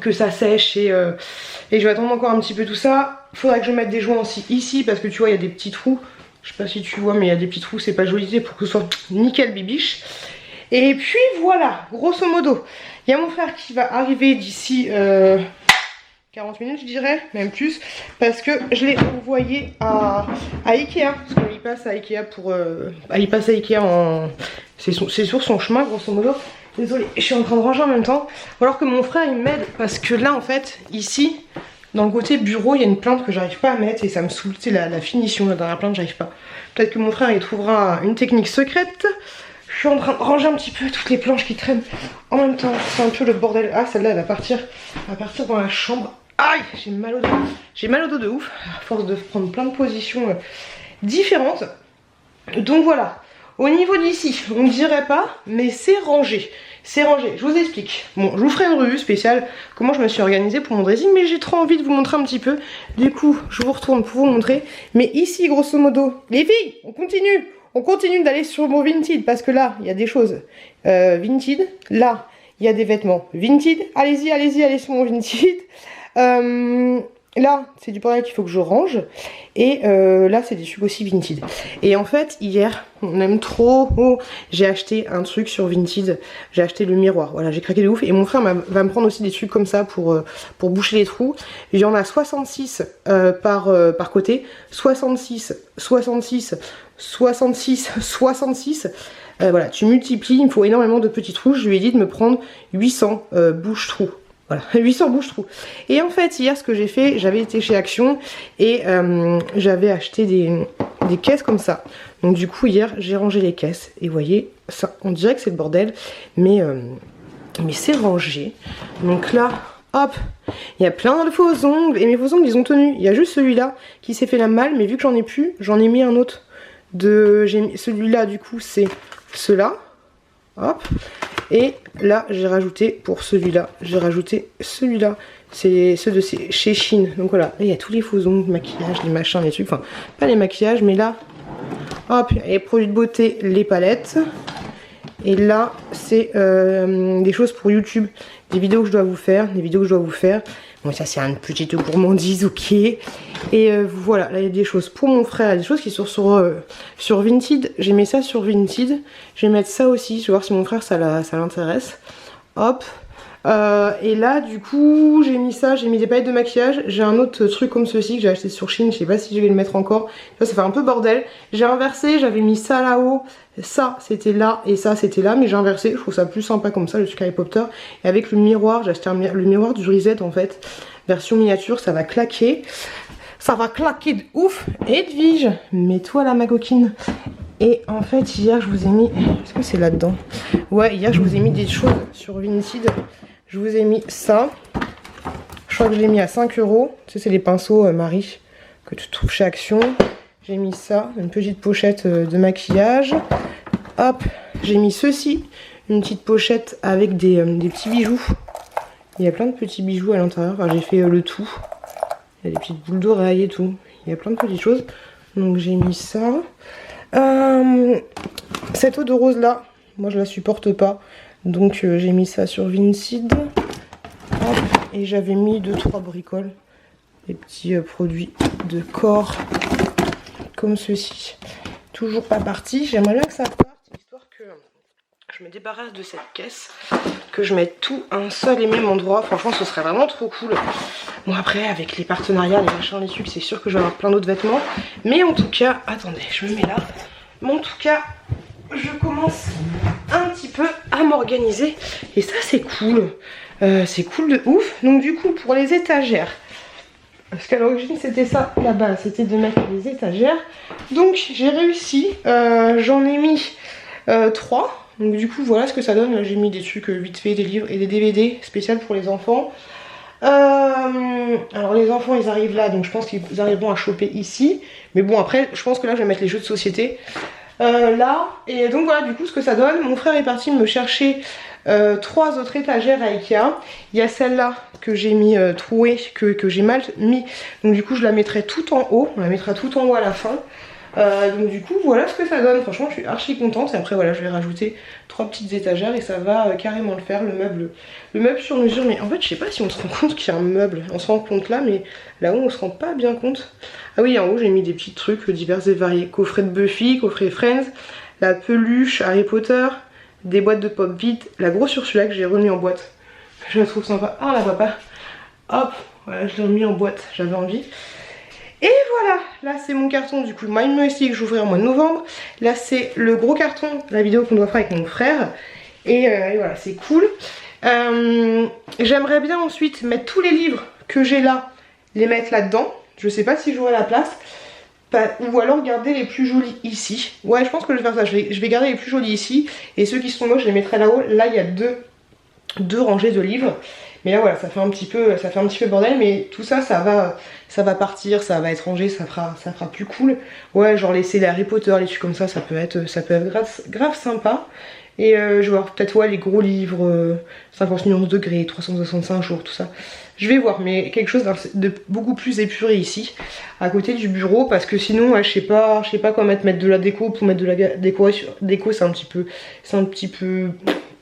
que ça sèche et je vais attendre encore un petit peu tout ça. Il faudra que je mette des joints aussi ici parce que tu vois il y a des petits trous, je sais pas si tu vois mais il y a des petits trous, c'est pas joli pour que ce soit nickel bibiche. Et puis voilà, grosso modo, il y a mon frère qui va arriver d'ici 40 minutes je dirais, même plus, parce que je l'ai envoyé à Ikea, parce qu'il passe à Ikea pour... il passe à Ikea en... C'est sur son chemin grosso modo. Désolée, je suis en train de ranger en même temps. Ou alors que mon frère il m'aide, parce que là en fait, ici, dans le côté bureau, il y a une plinthe que j'arrive pas à mettre et ça me saoule, tu sais, la finition là, dans la plinthe, j'arrive pas. Peut-être que mon frère il trouvera une technique secrète. Je suis en train de ranger un petit peu toutes les planches qui traînent en même temps. C'est un peu le bordel. Ah, celle-là elle va partir dans la chambre. Aïe, j'ai mal au dos. J'ai mal au dos de ouf, à force de prendre plein de positions différentes. Donc voilà. Au niveau d'ici, on ne dirait pas, mais c'est rangé. C'est rangé, je vous explique. Bon, je vous ferai une revue spéciale, comment je me suis organisée pour mon dressing, mais j'ai trop envie de vous montrer un petit peu. Du coup, je vous retourne pour vous montrer. Mais ici, grosso modo, les filles, on continue d'aller sur mon Vinted, parce que là, il y a des choses Vinted. Là, il y a des vêtements Vinted. Allez sur mon Vinted. Là, c'est du bordel qu'il faut que je range. Et là, c'est des trucs aussi Vinted. Et en fait, hier, on aime trop. Oh, j'ai acheté un truc sur Vinted. J'ai acheté le miroir. Voilà, j'ai craqué de ouf. Et mon frère va me prendre aussi des trucs comme ça pour boucher les trous. Il y en a 66 par côté. 66, 66, 66, 66. Voilà, tu multiplies. Il me faut énormément de petits trous. Je lui ai dit de me prendre 800 bouche-trous. Voilà, 800 bouche-trous. Et en fait, hier, ce que j'ai fait, j'avais été chez Action et j'avais acheté des caisses comme ça. Donc du coup, hier, j'ai rangé les caisses. Et vous voyez, ça, on dirait que c'est le bordel, mais c'est rangé. Donc là, hop, il y a plein de faux ongles. Et mes faux ongles, ils ont tenu. Il y a juste celui-là qui s'est fait la malle, mais vu que j'en ai plus, j'en ai mis un autre. Celui-là, du coup, c'est ceux-là. Hop. Et là j'ai rajouté pour celui-là, j'ai rajouté celui-là, c'est ceux de chez Shein. Donc voilà, là il y a tous les faux ongles, maquillage, les machins, les trucs, enfin pas les maquillages mais là, hop, il y a les produits de beauté, les palettes. Et là c'est des choses pour YouTube, des vidéos que je dois vous faire, Bon ça c'est une petite gourmandise, ok. Et voilà, là il y a des choses pour mon frère, il y a des choses qui sont sur Vinted. J'ai mis ça sur Vinted. Je vais mettre ça aussi, je vais voir si mon frère ça l'intéresse. Hop. Et là du coup j'ai mis ça, j'ai mis des palettes de maquillage. J'ai un autre truc comme ceci que j'ai acheté sur Shein, je sais pas si je vais le mettre encore. Ça fait un peu bordel. J'ai inversé, j'avais mis ça là-haut. Ça c'était là et ça c'était là, mais j'ai inversé, je trouve ça plus sympa comme ça, le truc Harry Potter. Et avec le miroir, j'ai acheté le miroir du Reset en fait, version miniature, ça va claquer. Ça va claquer de ouf. Edwige, mets-toi là ma coquine. Et en fait hier je vous ai mis, est-ce que c'est là-dedans? Ouais, hier je vous ai mis des choses sur Vinted. Je vous ai mis ça. Je crois que je l'ai mis à 5 €. Tu sais, c'est les pinceaux Marie que tu trouves chez Action. J'ai mis ça, une petite pochette de maquillage. Hop, j'ai mis ceci, une petite pochette avec des petits bijoux. Il y a plein de petits bijoux à l'intérieur. Enfin, j'ai fait le tout. Il y a des petites boules d'oreilles et tout. Il y a plein de petites choses. Donc j'ai mis ça. Cette eau de rose là, moi je la supporte pas. Donc j'ai mis ça sur Vinted. Hop, et j'avais mis 2-3 bricoles. Des petits produits de corps comme ceci. Toujours pas parti. J'aimerais bien que ça parte, histoire que je me débarrasse de cette caisse, que je mette tout à un seul et même endroit. Franchement, ce serait vraiment trop cool. Bon, après, avec les partenariats, les machins, les trucs, c'est sûr que je vais avoir plein d'autres vêtements. Mais en tout cas, attendez, je me mets là. Mais en tout cas, je commence un petit peu à m'organiser. Et ça, c'est cool. C'est cool de ouf. Donc du coup, pour les étagères, parce qu'à l'origine c'était ça là-bas, c'était de mettre les étagères. Donc j'ai réussi, j'en ai mis 3. Donc du coup voilà ce que ça donne. Là j'ai mis des trucs vite fait, des livres et des DVD spéciaux pour les enfants. Alors les enfants ils arrivent là, donc je pense qu'ils arriveront à choper ici. Mais bon après je pense que là je vais mettre les jeux de société là. Et donc voilà du coup ce que ça donne. Mon frère est parti me chercher 3 autres étagères à Ikea. Il y a celle-là que j'ai mis trouée, que j'ai mal mis. Donc du coup je la mettrai tout en haut. On la mettra tout en haut à la fin. Donc du coup voilà ce que ça donne. Franchement je suis archi contente. Et après voilà je vais rajouter 3 petites étagères et ça va carrément le faire, le meuble sur mesure. Mais en fait je sais pas si on se rend compte qu'il y a un meuble. On se rend compte là, mais là-haut on se rend pas bien compte. Ah oui, en haut j'ai mis des petits trucs divers et variés. Coffret de Buffy, coffret Friends, la peluche Harry Potter, des boîtes de pop vides, la grosse Ursula que j'ai remis en boîte. Je la trouve sympa. Ah la papa. Hop, voilà, je l'ai remis en boîte, j'avais envie. Et voilà, là c'est mon carton du coup My Mystic que j'ouvrirai au mois de novembre. Là c'est le gros carton, la vidéo qu'on doit faire avec mon frère. Et voilà, c'est cool. J'aimerais bien ensuite mettre tous les livres que j'ai là, les mettre là-dedans. Je sais pas si j'aurai la place. Ou alors garder les plus jolis ici. Ouais, je pense que je vais faire ça. Je vais garder les plus jolis ici. Et ceux qui sont moches, je les mettrai là-haut. Là, il y a deux rangées de livres. Mais là, voilà, ça fait un petit peu bordel. Mais tout ça, ça va partir. Ça va être rangé. Ça fera plus cool. Ouais, genre laisser les Harry Potter, les trucs comme ça. Ça peut être grave sympa. Et je vais voir peut-être ouais, les gros livres. 50 millions de degrés, 365 jours, tout ça. Je vais voir, mais quelque chose de beaucoup plus épuré ici, à côté du bureau, parce que sinon, ouais, je sais pas quoi mettre de la déco. Pour mettre de la déco, c'est un petit peu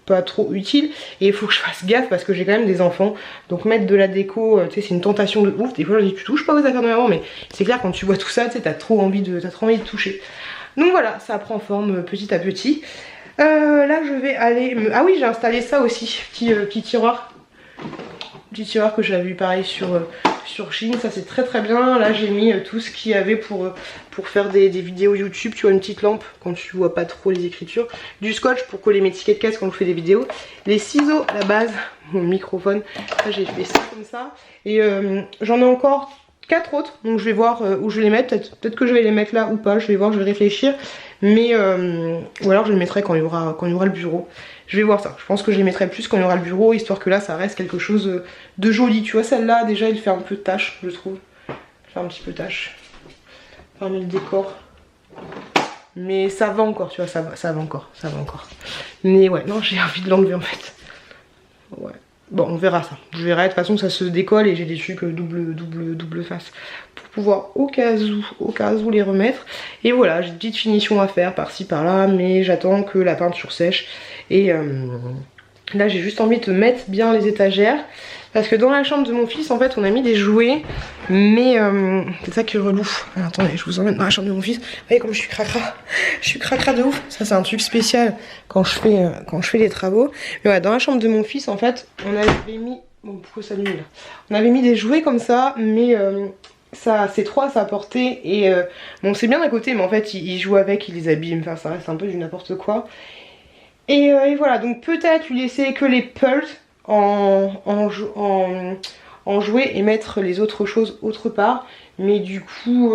pas trop utile. Et il faut que je fasse gaffe parce que j'ai quand même des enfants. Donc mettre de la déco, tu sais, c'est une tentation de ouf. Des fois, je dis, tu touches pas aux affaires de maman, mais c'est clair, quand tu vois tout ça, tu sais, t'as trop envie de toucher. Donc voilà, ça prend forme petit à petit. Là, je vais aller... Ah oui, j'ai installé ça aussi, petit tiroir. Petit tiroir que j'avais vu pareil sur Chine, ça c'est très bien. Là j'ai mis tout ce qu'il y avait pour faire des vidéos YouTube. Tu vois, une petite lampe quand tu vois pas trop les écritures, du scotch pour coller mes tickets de caisse quand je fais des vidéos, les ciseaux, la base, mon microphone. Là j'ai fait ça comme ça. Et j'en ai encore 4 autres, donc je vais voir où je vais les mettre. Peut-être que je vais les mettre là ou pas, je vais voir, je vais réfléchir. Mais ou alors je les mettrai quand il y aura le bureau. Je vais voir ça. Je pense que je les mettrai plus quand il y aura le bureau, histoire que là ça reste quelque chose de joli. Tu vois, celle-là déjà il fait un peu de tâche, je trouve. Il fait un petit peu tâche. Parmi le décor. Mais ça va encore, tu vois, ça va encore. Mais ouais, non, j'ai envie de l'enlever en fait. Ouais. Bon, on verra ça. Je verrai, de toute façon ça se décolle et j'ai des trucs double face pour pouvoir au cas où les remettre. Et voilà, j'ai une petite finition à faire par-ci par-là, mais j'attends que la peinture sèche. Et là j'ai juste envie de mettre bien les étagères. Parce que dans la chambre de mon fils, en fait, on a mis des jouets. Mais c'est ça qui est relou. Alors, attendez, je vous emmène dans la chambre de mon fils. Vous voyez comme je suis cracra. Je suis cracra de ouf. Ça, c'est un truc spécial quand je fais les travaux. Mais voilà, dans la chambre de mon fils, en fait, on avait mis... Bon, pourquoi ça s'allumer là? On avait mis des jouets comme ça, mais... ça, c'est trop à sa portée. Et bon, c'est bien d'un côté, mais en fait, il joue avec, il les abîme. Enfin, ça reste un peu du n'importe quoi. Et voilà, donc peut-être lui laisser que les pulls en jouer et mettre les autres choses autre part. Mais du coup,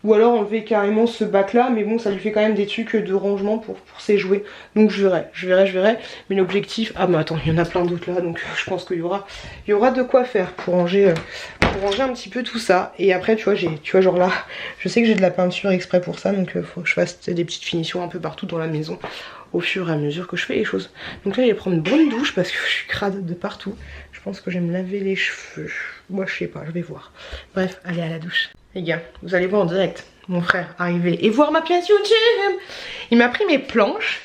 Ou alors enlever carrément ce bac là, mais bon ça lui fait quand même des trucs de rangement pour ses jouets. Donc je verrai. Mais l'objectif, ah mais attends, il y en a plein d'autres là, donc je pense qu'il y aura de quoi faire pour ranger un petit peu tout ça. Et après tu vois genre là, je sais que j'ai de la peinture exprès pour ça, donc faut que je fasse des petites finitions un peu partout dans la maison au fur et à mesure que je fais les choses. Donc là je vais prendre une bonne douche parce que je suis crade de partout. Je pense que je vais me laver les cheveux. Moi je sais pas, je vais voir. Bref, allez à la douche. Les gars, vous allez voir en direct mon frère arriver et voir ma pièce YouTube. Il m'a pris mes planches.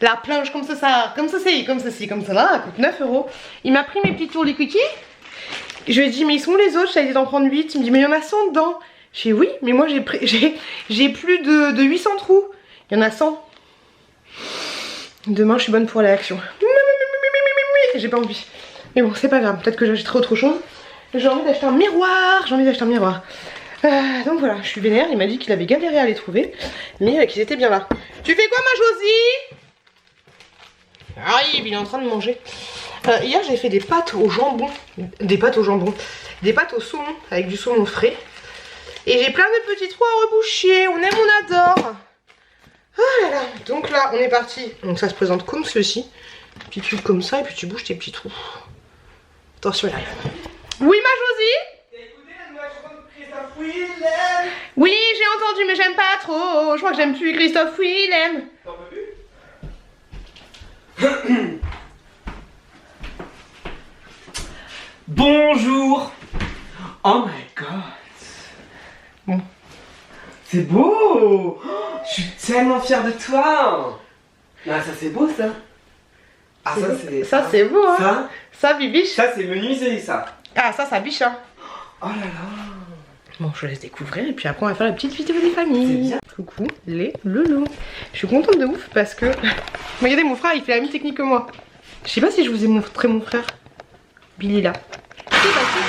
La planche comme ça, comme ceci, comme ça là, elle coûte 9 €. Il m'a pris mes petits tours les cookies. Je lui ai dit mais ils sont où les autres? J'allais d'en prendre 8. Il me dit mais il y en a 100 dedans. J'ai dit oui, mais moi j'ai plus de 800 trous. Il y en a 100. Demain je suis bonne pour aller à l'action. J'ai pas envie. Mais bon c'est pas grave, peut-être que j'achèterai autre chose. J'ai envie d'acheter un miroir. Donc voilà, je suis vénère, il m'a dit qu'il avait galéré à les trouver, mais qu'ils étaient bien là. Tu fais quoi ma Josie? Arrive, il est en train de manger. Hier j'ai fait des pâtes au jambon. Des pâtes au saumon, avec du saumon frais. Et j'ai plein de petits trous à reboucher, on aime, on adore. Oh là là, donc là on est parti. Donc ça se présente comme ceci. Petit truc comme ça, et puis tu bouges tes petits trous. Attention, il arrive. Oui ma Josie? Oui, j'ai entendu, mais j'aime pas trop. Je crois que j'aime plus Christophe Willem. T'en peux plus? Bonjour. Oh my god. Bon. C'est beau. Je suis tellement fière de toi. Ah, ça c'est beau ça. Ah ça c'est... Ça c'est beau hein. Ça bibiche. Ça c'est menuiserie ça. Ah ça biche hein. Oh là là. Bon, je laisse découvrir et puis après on va faire la petite vidéo des familles. Coucou les loulous. Je suis contente de ouf parce que... Regardez mon frère, il fait la même technique que moi. Je sais pas si je vous ai montré mon frère. Billy là. C'est parti.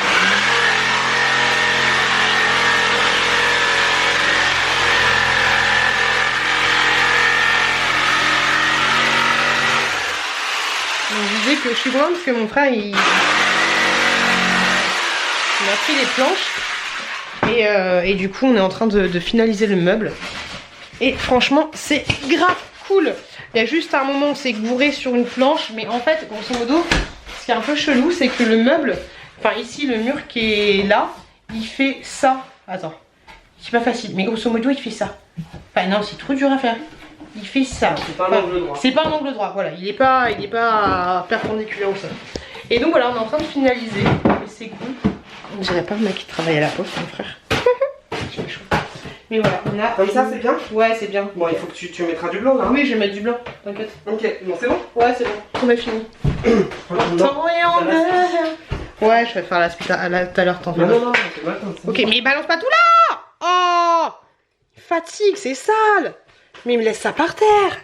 Donc je disais que je suis contente parce que mon frère il m'a pris les planches. Et du coup on est en train de finaliser le meuble. Et franchement c'est grave cool. Il y a juste un moment où on s'est gouré sur une planche. Mais en fait grosso modo ce qui est un peu chelou c'est que le meuble, enfin ici le mur qui est là, il fait ça. Attends, c'est pas facile mais grosso modo il fait ça. Enfin non c'est trop dur à faire. Il fait ça. C'est pas un angle droit. C'est pas un angle droit, voilà. Il est pas perpendiculaire au sol. Et donc voilà on est en train de finaliser. Et c'est cool. On dirait pas le mec qui travaille à la poste, mon frère. J'ai chaud. Mais voilà, on a... Comme ça c'est bien? Ouais, c'est bien. Bon, il faut que tu mettras du blanc là. Oui, je vais mettre du blanc, t'inquiète. Ok, bon c'est bon? Ouais, c'est bon. On a fini. Temps et en heure. Ouais, je vais faire la suite tout à l'heure, t'en fais. Non, c'est pas comme ça. Ok, mais il balance pas tout là. Oh, fatigue, c'est sale. Mais il me laisse ça par terre.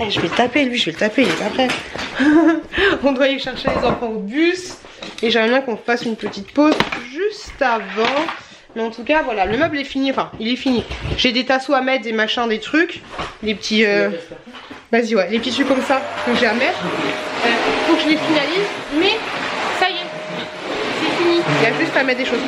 Eh, je vais le taper, lui, il est pas prêt. On doit aller chercher les enfants au bus. Et j'aimerais bien qu'on fasse une petite pause juste avant. Mais en tout cas, voilà, le meuble est fini. Enfin, il est fini. J'ai des tasseaux à mettre, des machins, des trucs. Les petits... Vas-y, ouais, les petits trucs comme ça que j'ai à mettre. Faut que je les finalise. Mais ça y est, c'est fini. Il y a juste à mettre des choses.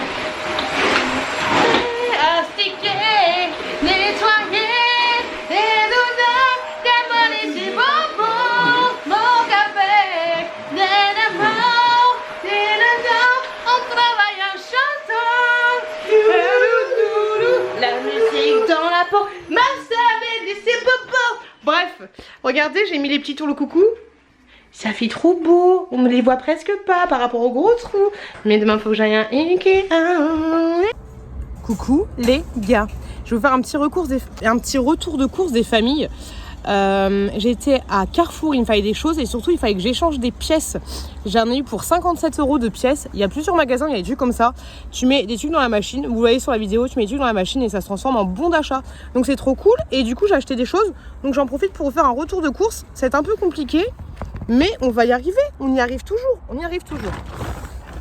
Bref, regardez, j'ai mis les petits tours le coucou. Ça fait trop beau. On ne les voit presque pas par rapport aux gros trous. Mais demain, faut que j'aille à Ikea. Coucou les gars. Je vais vous faire un petit retour de course des familles. J'ai été à Carrefour, il me fallait des choses et surtout il fallait que j'échange des pièces. J'en ai eu pour 57 € de pièces. Il y a plusieurs magasins, il y a des trucs comme ça. Tu mets des trucs dans la machine, vous voyez sur la vidéo, tu mets des trucs dans la machine et ça se transforme en bon d'achat. Donc c'est trop cool et du coup j'ai acheté des choses. Donc j'en profite pour vous faire un retour de course. C'est un peu compliqué mais on va y arriver, on y arrive toujours,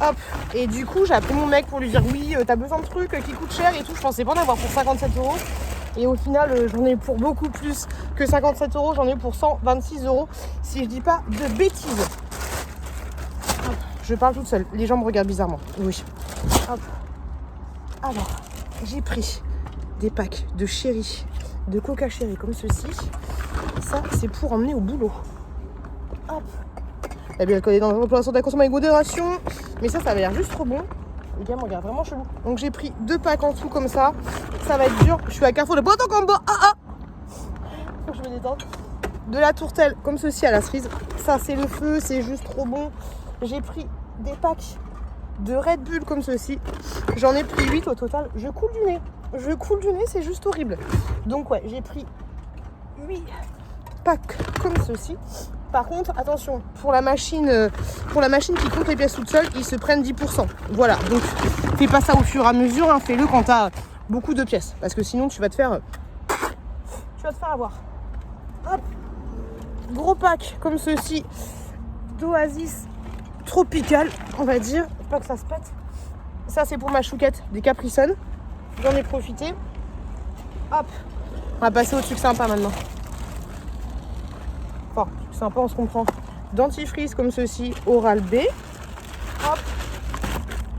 Hop, et du coup j'ai appelé mon mec pour lui dire oui t'as besoin de trucs qui coûtent cher et tout. Je pensais pas en avoir pour 57 €. Et au final, j'en ai eu pour beaucoup plus que 57 €. J'en ai eu pour 126 €. Si je dis pas de bêtises. Hop, je parle toute seule. Les gens me regardent bizarrement. Oui. Hop. Alors, j'ai pris des packs de Chéri, de Coca Chéri comme ceci. Ça, c'est pour emmener au boulot. Hop. La bière alcoolique dans l'emploi de la consommation avec modération. Mais ça va l'air juste trop bon. Les gars, mon gars, vraiment chelou. Donc j'ai pris 2 packs en tout comme ça. Ça va être dur. Je suis à Carrefour de Breton Combo. Faut que je me détende. De la tourtelle comme ceci à la cerise. Ça, c'est le feu. C'est juste trop bon. J'ai pris des packs de Red Bull comme ceci. J'en ai pris 8 au total. Je coule du nez. C'est juste horrible. Donc ouais, j'ai pris 8 packs comme ceci. Par contre, attention, pour la machine qui compte les pièces toutes seules, ils se prennent 10%. Voilà, donc fais pas ça au fur et à mesure, hein, fais-le quand t'as beaucoup de pièces. Parce que sinon, tu vas te faire avoir. Hop, gros pack comme ceci d'Oasis tropical, on va dire. Pas que ça se pète. Ça, c'est pour ma chouquette des Capri Sun. J'en ai profité. Hop, on va passer au truc sympa maintenant. Enfin, sympa, on se comprend. Dentifrice comme ceci, Oral-B. Hop.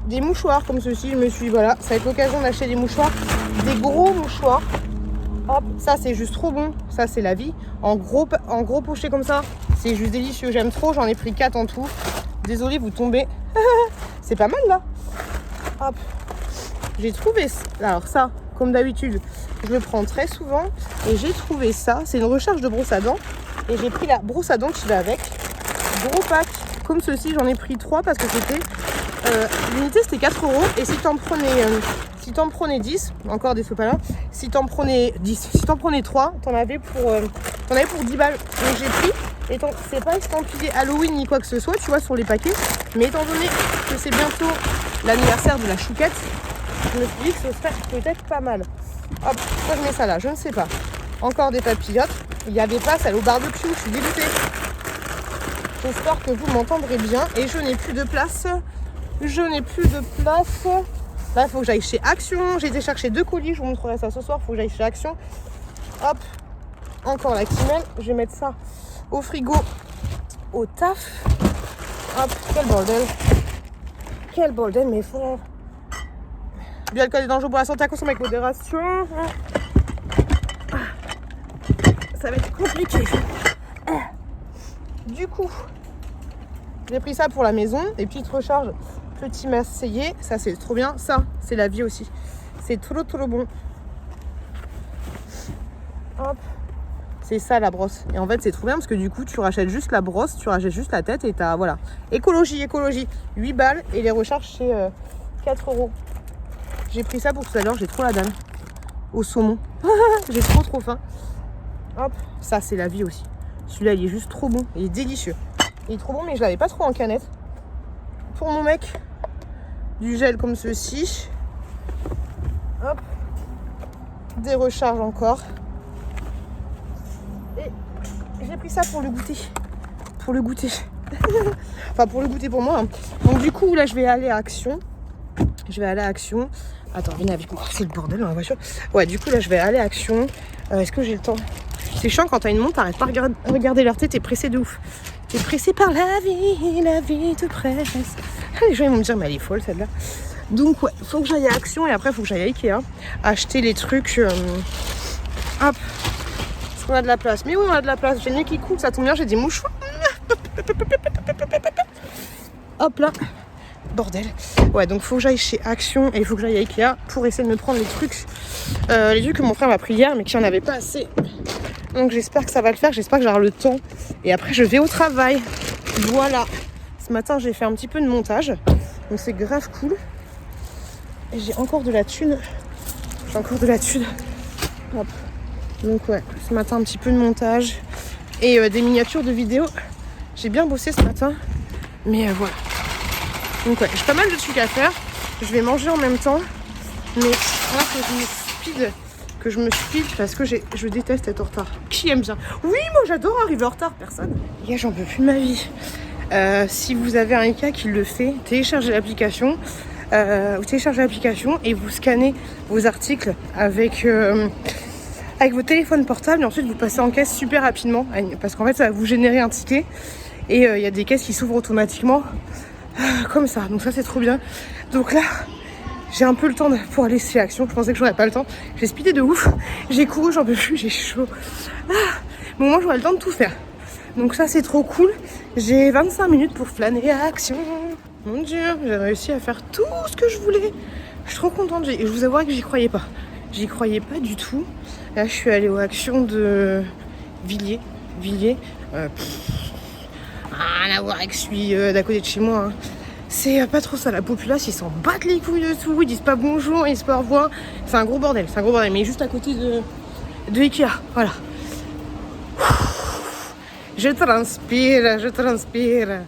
Des mouchoirs comme ceci, je me suis, voilà, ça va être l'occasion d'acheter des mouchoirs, des gros mouchoirs. Hop, ça c'est juste trop bon, ça c'est la vie. En gros pochet comme ça, c'est juste délicieux, j'aime trop, j'en ai pris 4 en tout. Désolée, vous tombez. C'est pas mal là. Hop. J'ai trouvé, alors ça, comme d'habitude, je le prends très souvent. Et j'ai trouvé ça, c'est une recharge de brosse à dents. Et j'ai pris la brosse à dents qui va avec. Gros pack, comme ceci, j'en ai pris 3 parce que c'était... l'unité c'était 4 €. Et si t'en prenais 10, encore des sopalins, si t'en prenais 10, si t'en prenais 3, t'en avais pour 10 balles. Donc j'ai pris, et c'est pas estampillé Halloween ni quoi que ce soit, tu vois, sur les paquets. Mais étant donné que c'est bientôt l'anniversaire de la chouquette, je me suis dit que ce serait peut-être pas mal. Hop, pourquoi je mets ça là, je ne sais pas. Encore des papillotes. Il n'y avait pas celle au barbecue, je suis dégoûtée. J'espère que vous m'entendrez bien. Et je n'ai plus de place. Là, il faut que j'aille chez Action. J'ai été chercher 2 colis, je vous montrerai ça ce soir. Il faut que j'aille chez Action. Hop, encore la Kimel. Je vais mettre ça au frigo, au taf. Hop, quel bordel, mes frères. Du alcool est dangereux pour la santé à consommer avec modération. Ça va être compliqué. Du coup, j'ai pris ça pour la maison. Des petites recharges, petit Marseillais. Ça, c'est trop bien. Ça, c'est la vie aussi. C'est trop bon. Hop. C'est ça la brosse. Et en fait, c'est trop bien parce que du coup, tu rachètes juste la brosse, tu rachètes juste la tête et t'as, voilà. Écologie. 8 balles et les recharges, c'est 4 €. J'ai pris ça pour tout à l'heure. J'ai trop la dalle. Au saumon. J'ai trop faim. Hop, ça c'est la vie aussi. Celui-là il est juste trop bon, il est délicieux. Il est trop bon mais je l'avais pas trop en canette. Pour mon mec, du gel comme ceci. Hop, des recharges encore. Et j'ai pris ça pour le goûter. Enfin pour le goûter pour moi. Hein. Donc du coup là je vais aller à Action. Attends, viens avec moi, c'est le bordel dans la voiture. Ouais, du coup là je vais aller à Action. Est-ce que j'ai le temps? C'est chiant quand t'as une montre, t'arrêtes pas de regarder l'heure, t'es pressé de ouf. T'es pressé par la vie te presse. Les gens ils vont me dire mais elle est folle celle-là. Donc ouais, faut que j'aille à Action et après faut que j'aille à Ikea acheter les trucs. Hop, est-ce qu'on a de la place? Mais oui on a de la place, j'ai le nez qui coule, ça tombe bien, j'ai des mouchoirs. Hop là, bordel. Ouais donc faut que j'aille chez Action et il faut que j'aille à Ikea pour essayer de me prendre les trucs que mon frère m'a pris hier mais qui en avait pas assez. Donc j'espère que ça va le faire, j'espère que j'aurai le temps. Et après je vais au travail. Voilà. Ce matin j'ai fait un petit peu de montage. Donc c'est grave cool. Et j'ai encore de la thune. Hop. Donc ouais, ce matin un petit peu de montage. Et des miniatures de vidéos. J'ai bien bossé ce matin. Mais voilà. Donc ouais, j'ai pas mal de trucs à faire. Je vais manger en même temps. Mais il faudra que je me speed parce que je déteste être en retard. Qui aime bien? Oui, moi j'adore arriver en retard, personne. Les gars, j'en peux plus de ma vie. Si vous avez un IKEA qui le fait, téléchargez l'application. Et vous scannez vos articles avec vos téléphones portables et ensuite vous passez en caisse super rapidement parce qu'en fait ça va vous générer un ticket et il y a des caisses qui s'ouvrent automatiquement comme ça. Donc ça c'est trop bien. Donc là, j'ai un peu le temps pour aller chez Action. Je pensais que j'aurais pas le temps. J'ai speedé de ouf. J'ai couru, j'en peux plus, j'ai chaud. Bon, moi j'aurai le temps de tout faire. Donc ça c'est trop cool. J'ai 25 minutes pour flâner à Action. Mon Dieu, j'ai réussi à faire tout ce que je voulais. Je suis trop contente. Et je vous avouerai que j'y croyais pas. J'y croyais pas du tout. Là je suis allée aux Actions de Villiers. Rien à voir avec celui d'à côté de chez moi. Hein. C'est pas trop ça, la populace, ils s'en battent les couilles de tout, ils disent pas bonjour, ils disent pas au revoir. C'est un gros bordel, mais juste à côté de Ikea, voilà. Je transpire.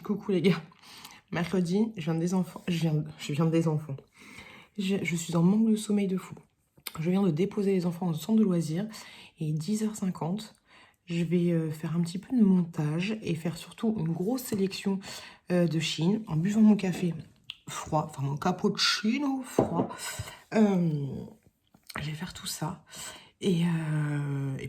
Coucou les gars. Mercredi, je viens des enfants. Je viens des enfants. Je suis en manque de sommeil de fou. Je viens de déposer les enfants au centre de loisirs et 10h50. Je vais faire un petit peu de montage et faire surtout une grosse sélection de Chine en buvant mon café froid, enfin mon cappuccino froid. Je vais faire tout ça. Et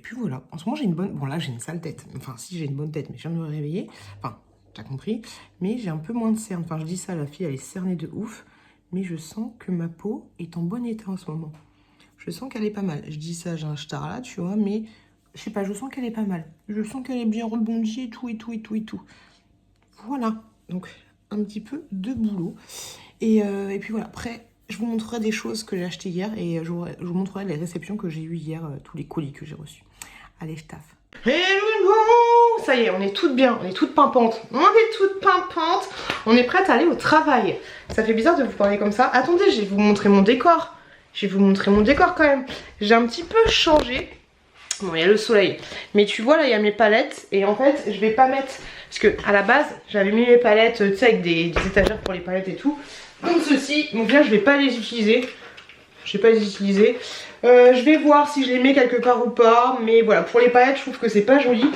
puis voilà. En ce moment, j'ai une bonne... Bon, là, j'ai une sale tête. Enfin, si, j'ai une bonne tête, mais je viens de me réveiller. Enfin, t'as compris. Mais j'ai un peu moins de cernes. Enfin, je dis ça, la fille, elle est cernée de ouf. Mais je sens que ma peau est en bon état en ce moment. Je sens qu'elle est pas mal. Je dis ça, j'ai un star là, tu vois, mais... Je sais pas, je sens qu'elle est pas mal. Je sens qu'elle est bien rebondie et tout. Voilà. Donc, un petit peu de boulot. Et puis voilà. Après, je vous montrerai des choses que j'ai achetées hier. Et je vous montrerai les réceptions que j'ai eues hier. Tous les colis que j'ai reçus. Allez, je taffe. Hello, ça y est, on est toutes bien. On est toutes pimpantes. On est prêtes à aller au travail. Ça fait bizarre de vous parler comme ça. Attendez, je vais vous montrer mon décor. Quand même. J'ai un petit peu changé. Bon, il y a le soleil, mais tu vois là il y a mes palettes et en fait je vais pas mettre, parce que à la base j'avais mis mes palettes, tu sais, avec des étagères pour les palettes et tout, comme ceci. Donc là je vais pas les utiliser, je vais voir si je les mets quelque part ou pas, mais voilà, pour les palettes je trouve que c'est pas joli.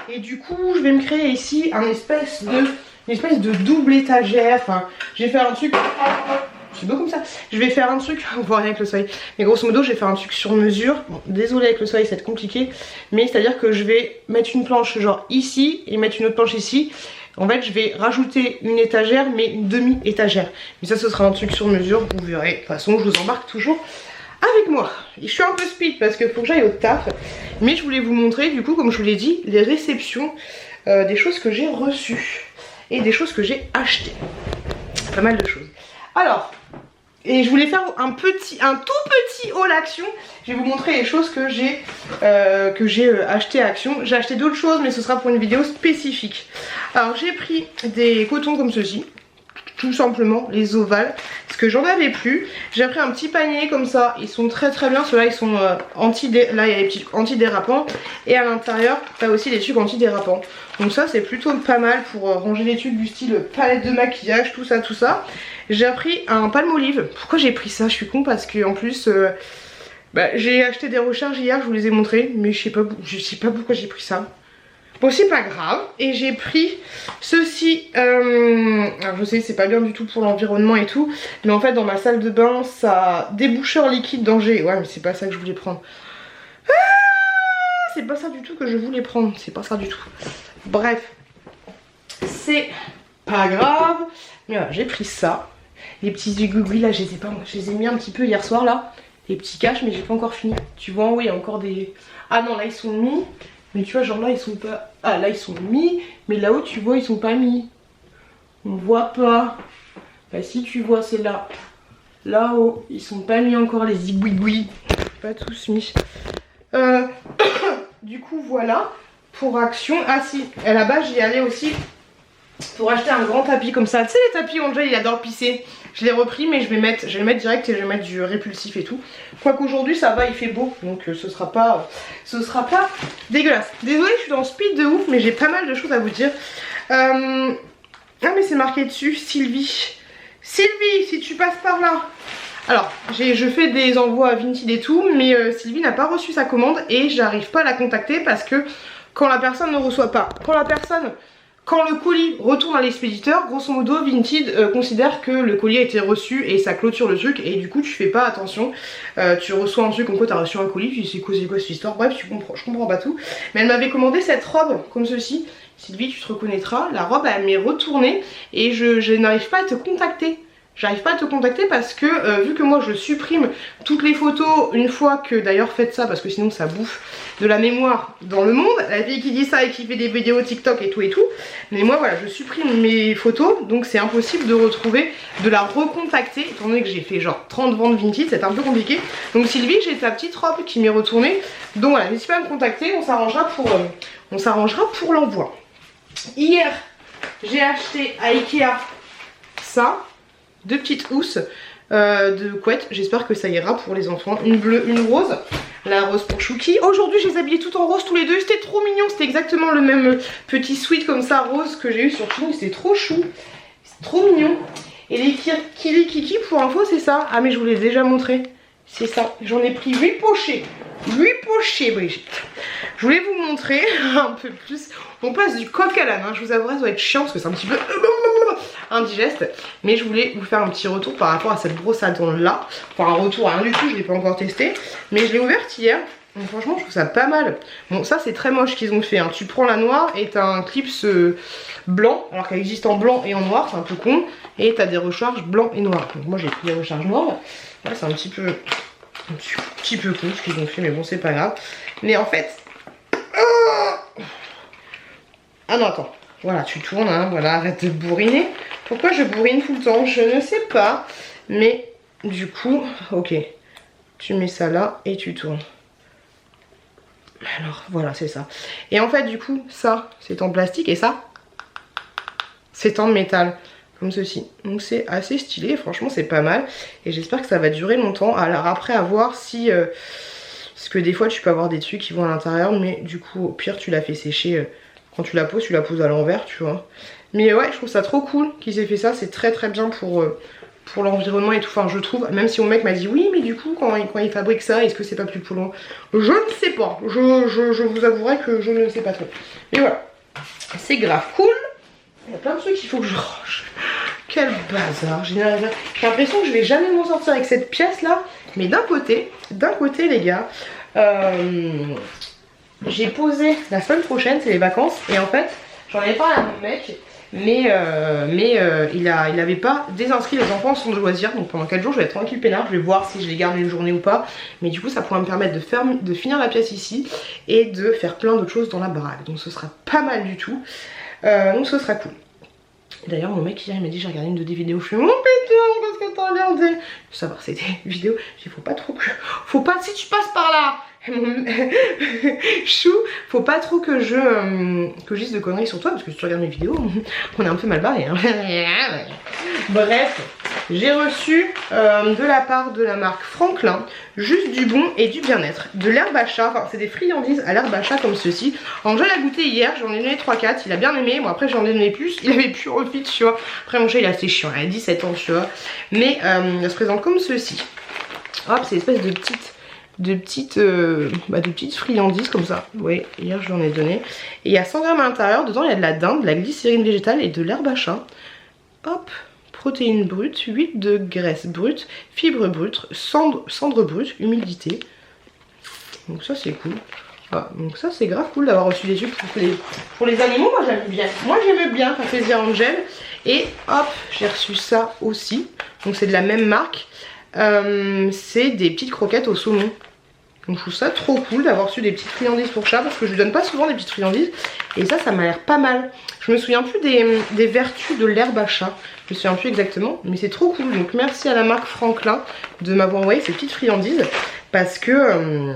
Et du coup je vais me créer ici une espèce de double étagère. Enfin, je vais faire un truc... C'est beau comme ça. Je vais faire un truc, on voit rien avec le soleil, mais grosso modo je vais faire un truc sur mesure. Bon, désolé avec le soleil, ça va être compliqué, mais c'est à dire que je vais mettre une planche genre ici et mettre une autre planche ici. En fait je vais rajouter une étagère, mais une demi-étagère. Mais ça ce sera un truc sur mesure, vous verrez. De toute façon je vous embarque toujours avec moi. Et je suis un peu speed parce qu'il faut que j'aille au taf, mais je voulais vous montrer du coup, comme je vous l'ai dit, les réceptions des choses que j'ai reçues et des choses que j'ai achetées. Pas mal de choses. Alors, et je voulais faire un tout petit haul Action. Je vais vous montrer les choses que j'ai acheté à Action. J'ai acheté d'autres choses, mais ce sera pour une vidéo spécifique. Alors j'ai pris des cotons comme ceci, tout simplement, les ovales, parce que j'en avais plus. J'ai pris un petit panier comme ça, ils sont très bien. Ceux-là ils sont là il y a les petits antidérapants, et à l'intérieur t'as aussi des trucs antidérapants. Donc ça c'est plutôt pas mal pour ranger les trucs du style palette de maquillage, tout ça. J'ai pris un Palmolive. Pourquoi j'ai pris ça? Je suis con parce que en plus j'ai acheté des recharges hier, je vous les ai montrées, mais je sais pas pourquoi j'ai pris ça. Bon, c'est pas grave. Et j'ai pris ceci. Alors je sais c'est pas bien du tout pour l'environnement et tout, mais en fait dans ma salle de bain ça déboucheur liquide danger. Ouais, mais c'est pas ça que je voulais prendre. C'est pas ça du tout que je voulais prendre. C'est pas ça du tout. Bref, c'est pas grave. Mais voilà, j'ai pris ça. Les petits aiguilles là, je les ai mis un petit peu hier soir là. Les petits caches, mais j'ai pas encore fini. Tu vois en haut, il y a encore des... Ah non, là ils sont mis. Mais tu vois, genre là ils sont pas... Ah là ils sont mis. Mais là-haut, tu vois, ils sont pas mis. On voit pas. Bah si tu vois, c'est là. Là-haut, ils sont pas mis encore les zigouigouis. Pas tous mis. Du coup, voilà. Pour Action. Ah si, à la base, j'y allais aussi pour acheter un grand tapis comme ça. Tu sais, les tapis, Angel, il adore pisser. Je l'ai repris, mais je vais le mettre direct et je vais mettre du répulsif et tout. Quoique aujourd'hui, ça va, il fait beau. Donc ce sera pas dégueulasse. Désolée, je suis dans speed de ouf, mais j'ai pas mal de choses à vous dire. Ah, mais c'est marqué dessus, Sylvie. Sylvie, si tu passes par là. Alors, je fais des envois à Vinted et tout, mais Sylvie n'a pas reçu sa commande et j'arrive pas à la contacter parce que quand la personne ne reçoit pas, quand le colis retourne à l'expéditeur, grosso modo, Vinted considère que le colis a été reçu et ça clôture le truc et du coup tu fais pas attention. Tu reçois un truc comme quoi t'as reçu un colis, tu dis c'est quoi cette histoire, bref je comprends pas tout. Mais elle m'avait commandé cette robe comme ceci, Sylvie tu te reconnaîtras, la robe elle m'est retournée et je n'arrive pas à te contacter. j'arrive pas à te contacter parce que vu que moi je supprime toutes les photos une fois que, d'ailleurs faites ça parce que sinon ça bouffe de la mémoire dans le monde, la fille qui dit ça et qui fait des vidéos TikTok et tout, mais moi voilà je supprime mes photos donc c'est impossible de retrouver, de la recontacter étant donné que j'ai fait genre 30 ventes vintage, c'est un peu compliqué. Donc Sylvie, j'ai ta petite robe qui m'est retournée, donc voilà, n'hésitez pas à me contacter, on s'arrangera pour l'envoi. Hier j'ai acheté à Ikea ça, 2 petites housses de couette, j'espère que ça ira pour les enfants, une bleue, une rose, la rose pour Chouki. Aujourd'hui je les ai habillés tout en rose tous les deux, c'était trop mignon, c'était exactement le même petit sweat comme ça rose que j'ai eu sur Chouki, c'était trop chou, c'est trop mignon. Et les Kili Kiki pour info c'est ça, ah mais je vous l'ai déjà montré, c'est ça, j'en ai pris 8 pochés. 8 pochés Brigitte. Je voulais vous montrer un peu plus. On passe du coq à l'âne, hein. Je vous avouerai ça va être chiant parce que c'est un petit peu indigeste. Mais je voulais vous faire un petit retour par rapport à cette brosse à dents là. Enfin un retour à rien du tout, je l'ai pas encore testé. Mais je l'ai ouverte hier. Donc franchement je trouve ça pas mal. Bon ça c'est très moche qu'ils ont fait, hein. Tu prends la noire et t'as un clips blanc. Alors qu'elle existe en blanc et en noir, c'est un peu con. Et t'as des recharges blanc et noir. Donc moi j'ai pris les recharges noires. Là c'est un petit peu con ce qu'ils ont fait, mais bon c'est pas grave. Mais en fait ah non attends, voilà tu tournes hein, voilà, arrête de bourriner. Pourquoi je bourrine tout le temps, je ne sais pas. Mais du coup ok, tu mets ça là et tu tournes. Alors voilà c'est ça. Et en fait du coup ça c'est en plastique et ça c'est en métal comme ceci, donc c'est assez stylé, franchement c'est pas mal et j'espère que ça va durer longtemps. Alors après à voir si parce que des fois tu peux avoir des trucs qui vont à l'intérieur, mais du coup au pire tu la fais sécher quand tu la poses à l'envers tu vois. Mais ouais je trouve ça trop cool qu'ils aient fait ça, c'est très très bien pour l'environnement et tout, enfin je trouve, même si mon mec m'a dit oui mais du coup quand il fabrique ça est-ce que c'est pas plus polluant, je ne sais pas, je vous avouerai que je ne sais pas trop. Mais voilà, c'est grave cool. Il y a plein de trucs qu'il faut que je range. Quel bazar. J'ai l'impression que je vais jamais m'en sortir avec cette pièce là. Mais d'un côté les gars, j'ai posé la semaine prochaine, c'est les vacances. Et en fait, j'en avais parlé à mon mec. Mais il avait pas désinscrit les enfants en centre de loisirs. Donc pendant 4 jours je vais être tranquille peinard. Je vais voir si je les garde une journée ou pas. Mais du coup ça pourrait me permettre de finir la pièce ici. Et de faire plein d'autres choses dans la baraque. Donc ce sera pas mal du tout. Donc ce sera cool. D'ailleurs mon mec hier il m'a dit j'ai regardé une de des vidéos. Je suis oh putain qu'est-ce que t'as regardé. Je savoir c'est des vidéos. Je dis faut pas trop que. Faut pas si tu passes par là. Chou, faut pas trop que je dise de conneries sur toi parce que si tu regardes mes vidéos, on est un peu mal barré. Hein. Bref, j'ai reçu de la part de la marque Franklin juste du bon et du bien-être, de l'herbe à chat, enfin c'est des friandises à l'herbe à chat comme ceci. Angèle a goûté hier, j'en ai donné 3-4, il a bien aimé, bon après j'en ai donné plus, il avait plus refit tu vois. Après Angèle il est assez chiant, il a 17 ans tu vois. Mais elle se présente comme ceci. Hop, c'est une espèce de petites friandises comme ça. Oui, hier je lui en ai donné. Et il y a 100 grammes à l'intérieur, dedans il y a de la dinde, de la glycérine végétale et de l'herbe à chat. Hop, protéines brutes, 8 de graisse brute, fibres brutes, cendre brute, humidité. Donc ça c'est cool. Voilà, donc ça c'est grave cool d'avoir reçu des trucs pour les animaux, moi j'aime bien. Moi j'aime bien, ça fait plaisir à Angèle. Et hop, j'ai reçu ça aussi. Donc c'est de la même marque. C'est des petites croquettes au saumon. Donc je trouve ça trop cool d'avoir reçu des petites friandises pour chat parce que je lui donne pas souvent des petites friandises. Et ça m'a l'air pas mal. Je me souviens plus des vertus de l'herbe à chat. Je me souviens plus exactement, mais c'est trop cool. Donc merci à la marque Franklin de m'avoir envoyé ces petites friandises parce que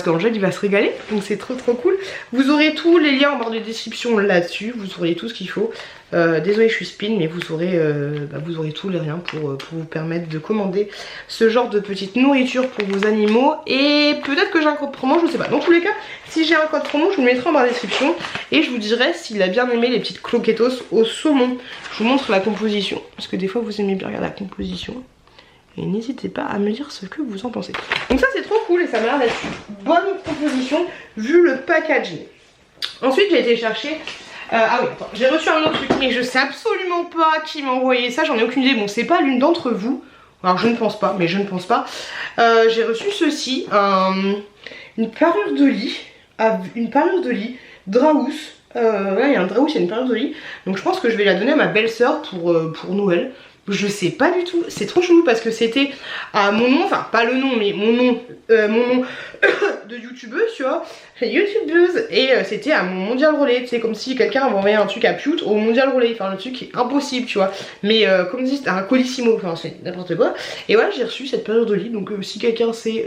qu'Angèle il va se régaler, donc c'est trop cool. Vous aurez tous les liens en barre de description là-dessus, vous aurez tout ce qu'il faut. Désolée je suis spin, mais vous aurez tous les liens pour vous permettre de commander ce genre de petite nourriture pour vos animaux. Et peut-être que j'ai un code promo, je sais pas. Dans tous les cas, si j'ai un code promo, je vous le mettrai en barre de description. Et je vous dirai s'il a bien aimé les petites croquetos au saumon. Je vous montre la composition, parce que des fois vous aimez bien regarder la composition. Et n'hésitez pas à me dire ce que vous en pensez. Donc ça c'est trop cool et ça m'a l'air d'être une bonne proposition vu le packaging. Ensuite j'ai été chercher... ah oui attends, j'ai reçu un autre truc mais je sais absolument pas qui m'a envoyé ça, j'en ai aucune idée. Bon c'est pas l'une d'entre vous, alors je ne pense pas, mais je ne pense pas. J'ai reçu ceci, une parure de lit, Draus. Là il y a un Draus, il y a une parure de lit. Donc je pense que je vais la donner à ma belle-sœur pour Noël. Je sais pas du tout, c'est trop chelou parce que c'était à mon nom, enfin pas le nom mais mon nom de youtubeuse, tu vois, youtubeuse, et c'était à mon mondial relais, c'est comme si quelqu'un avait envoyé un truc à Pute au mondial relais, enfin le truc est impossible, tu vois, mais comme si c'était un colissimo, enfin c'est n'importe quoi. Et voilà, j'ai reçu cette période de lit, donc si quelqu'un sait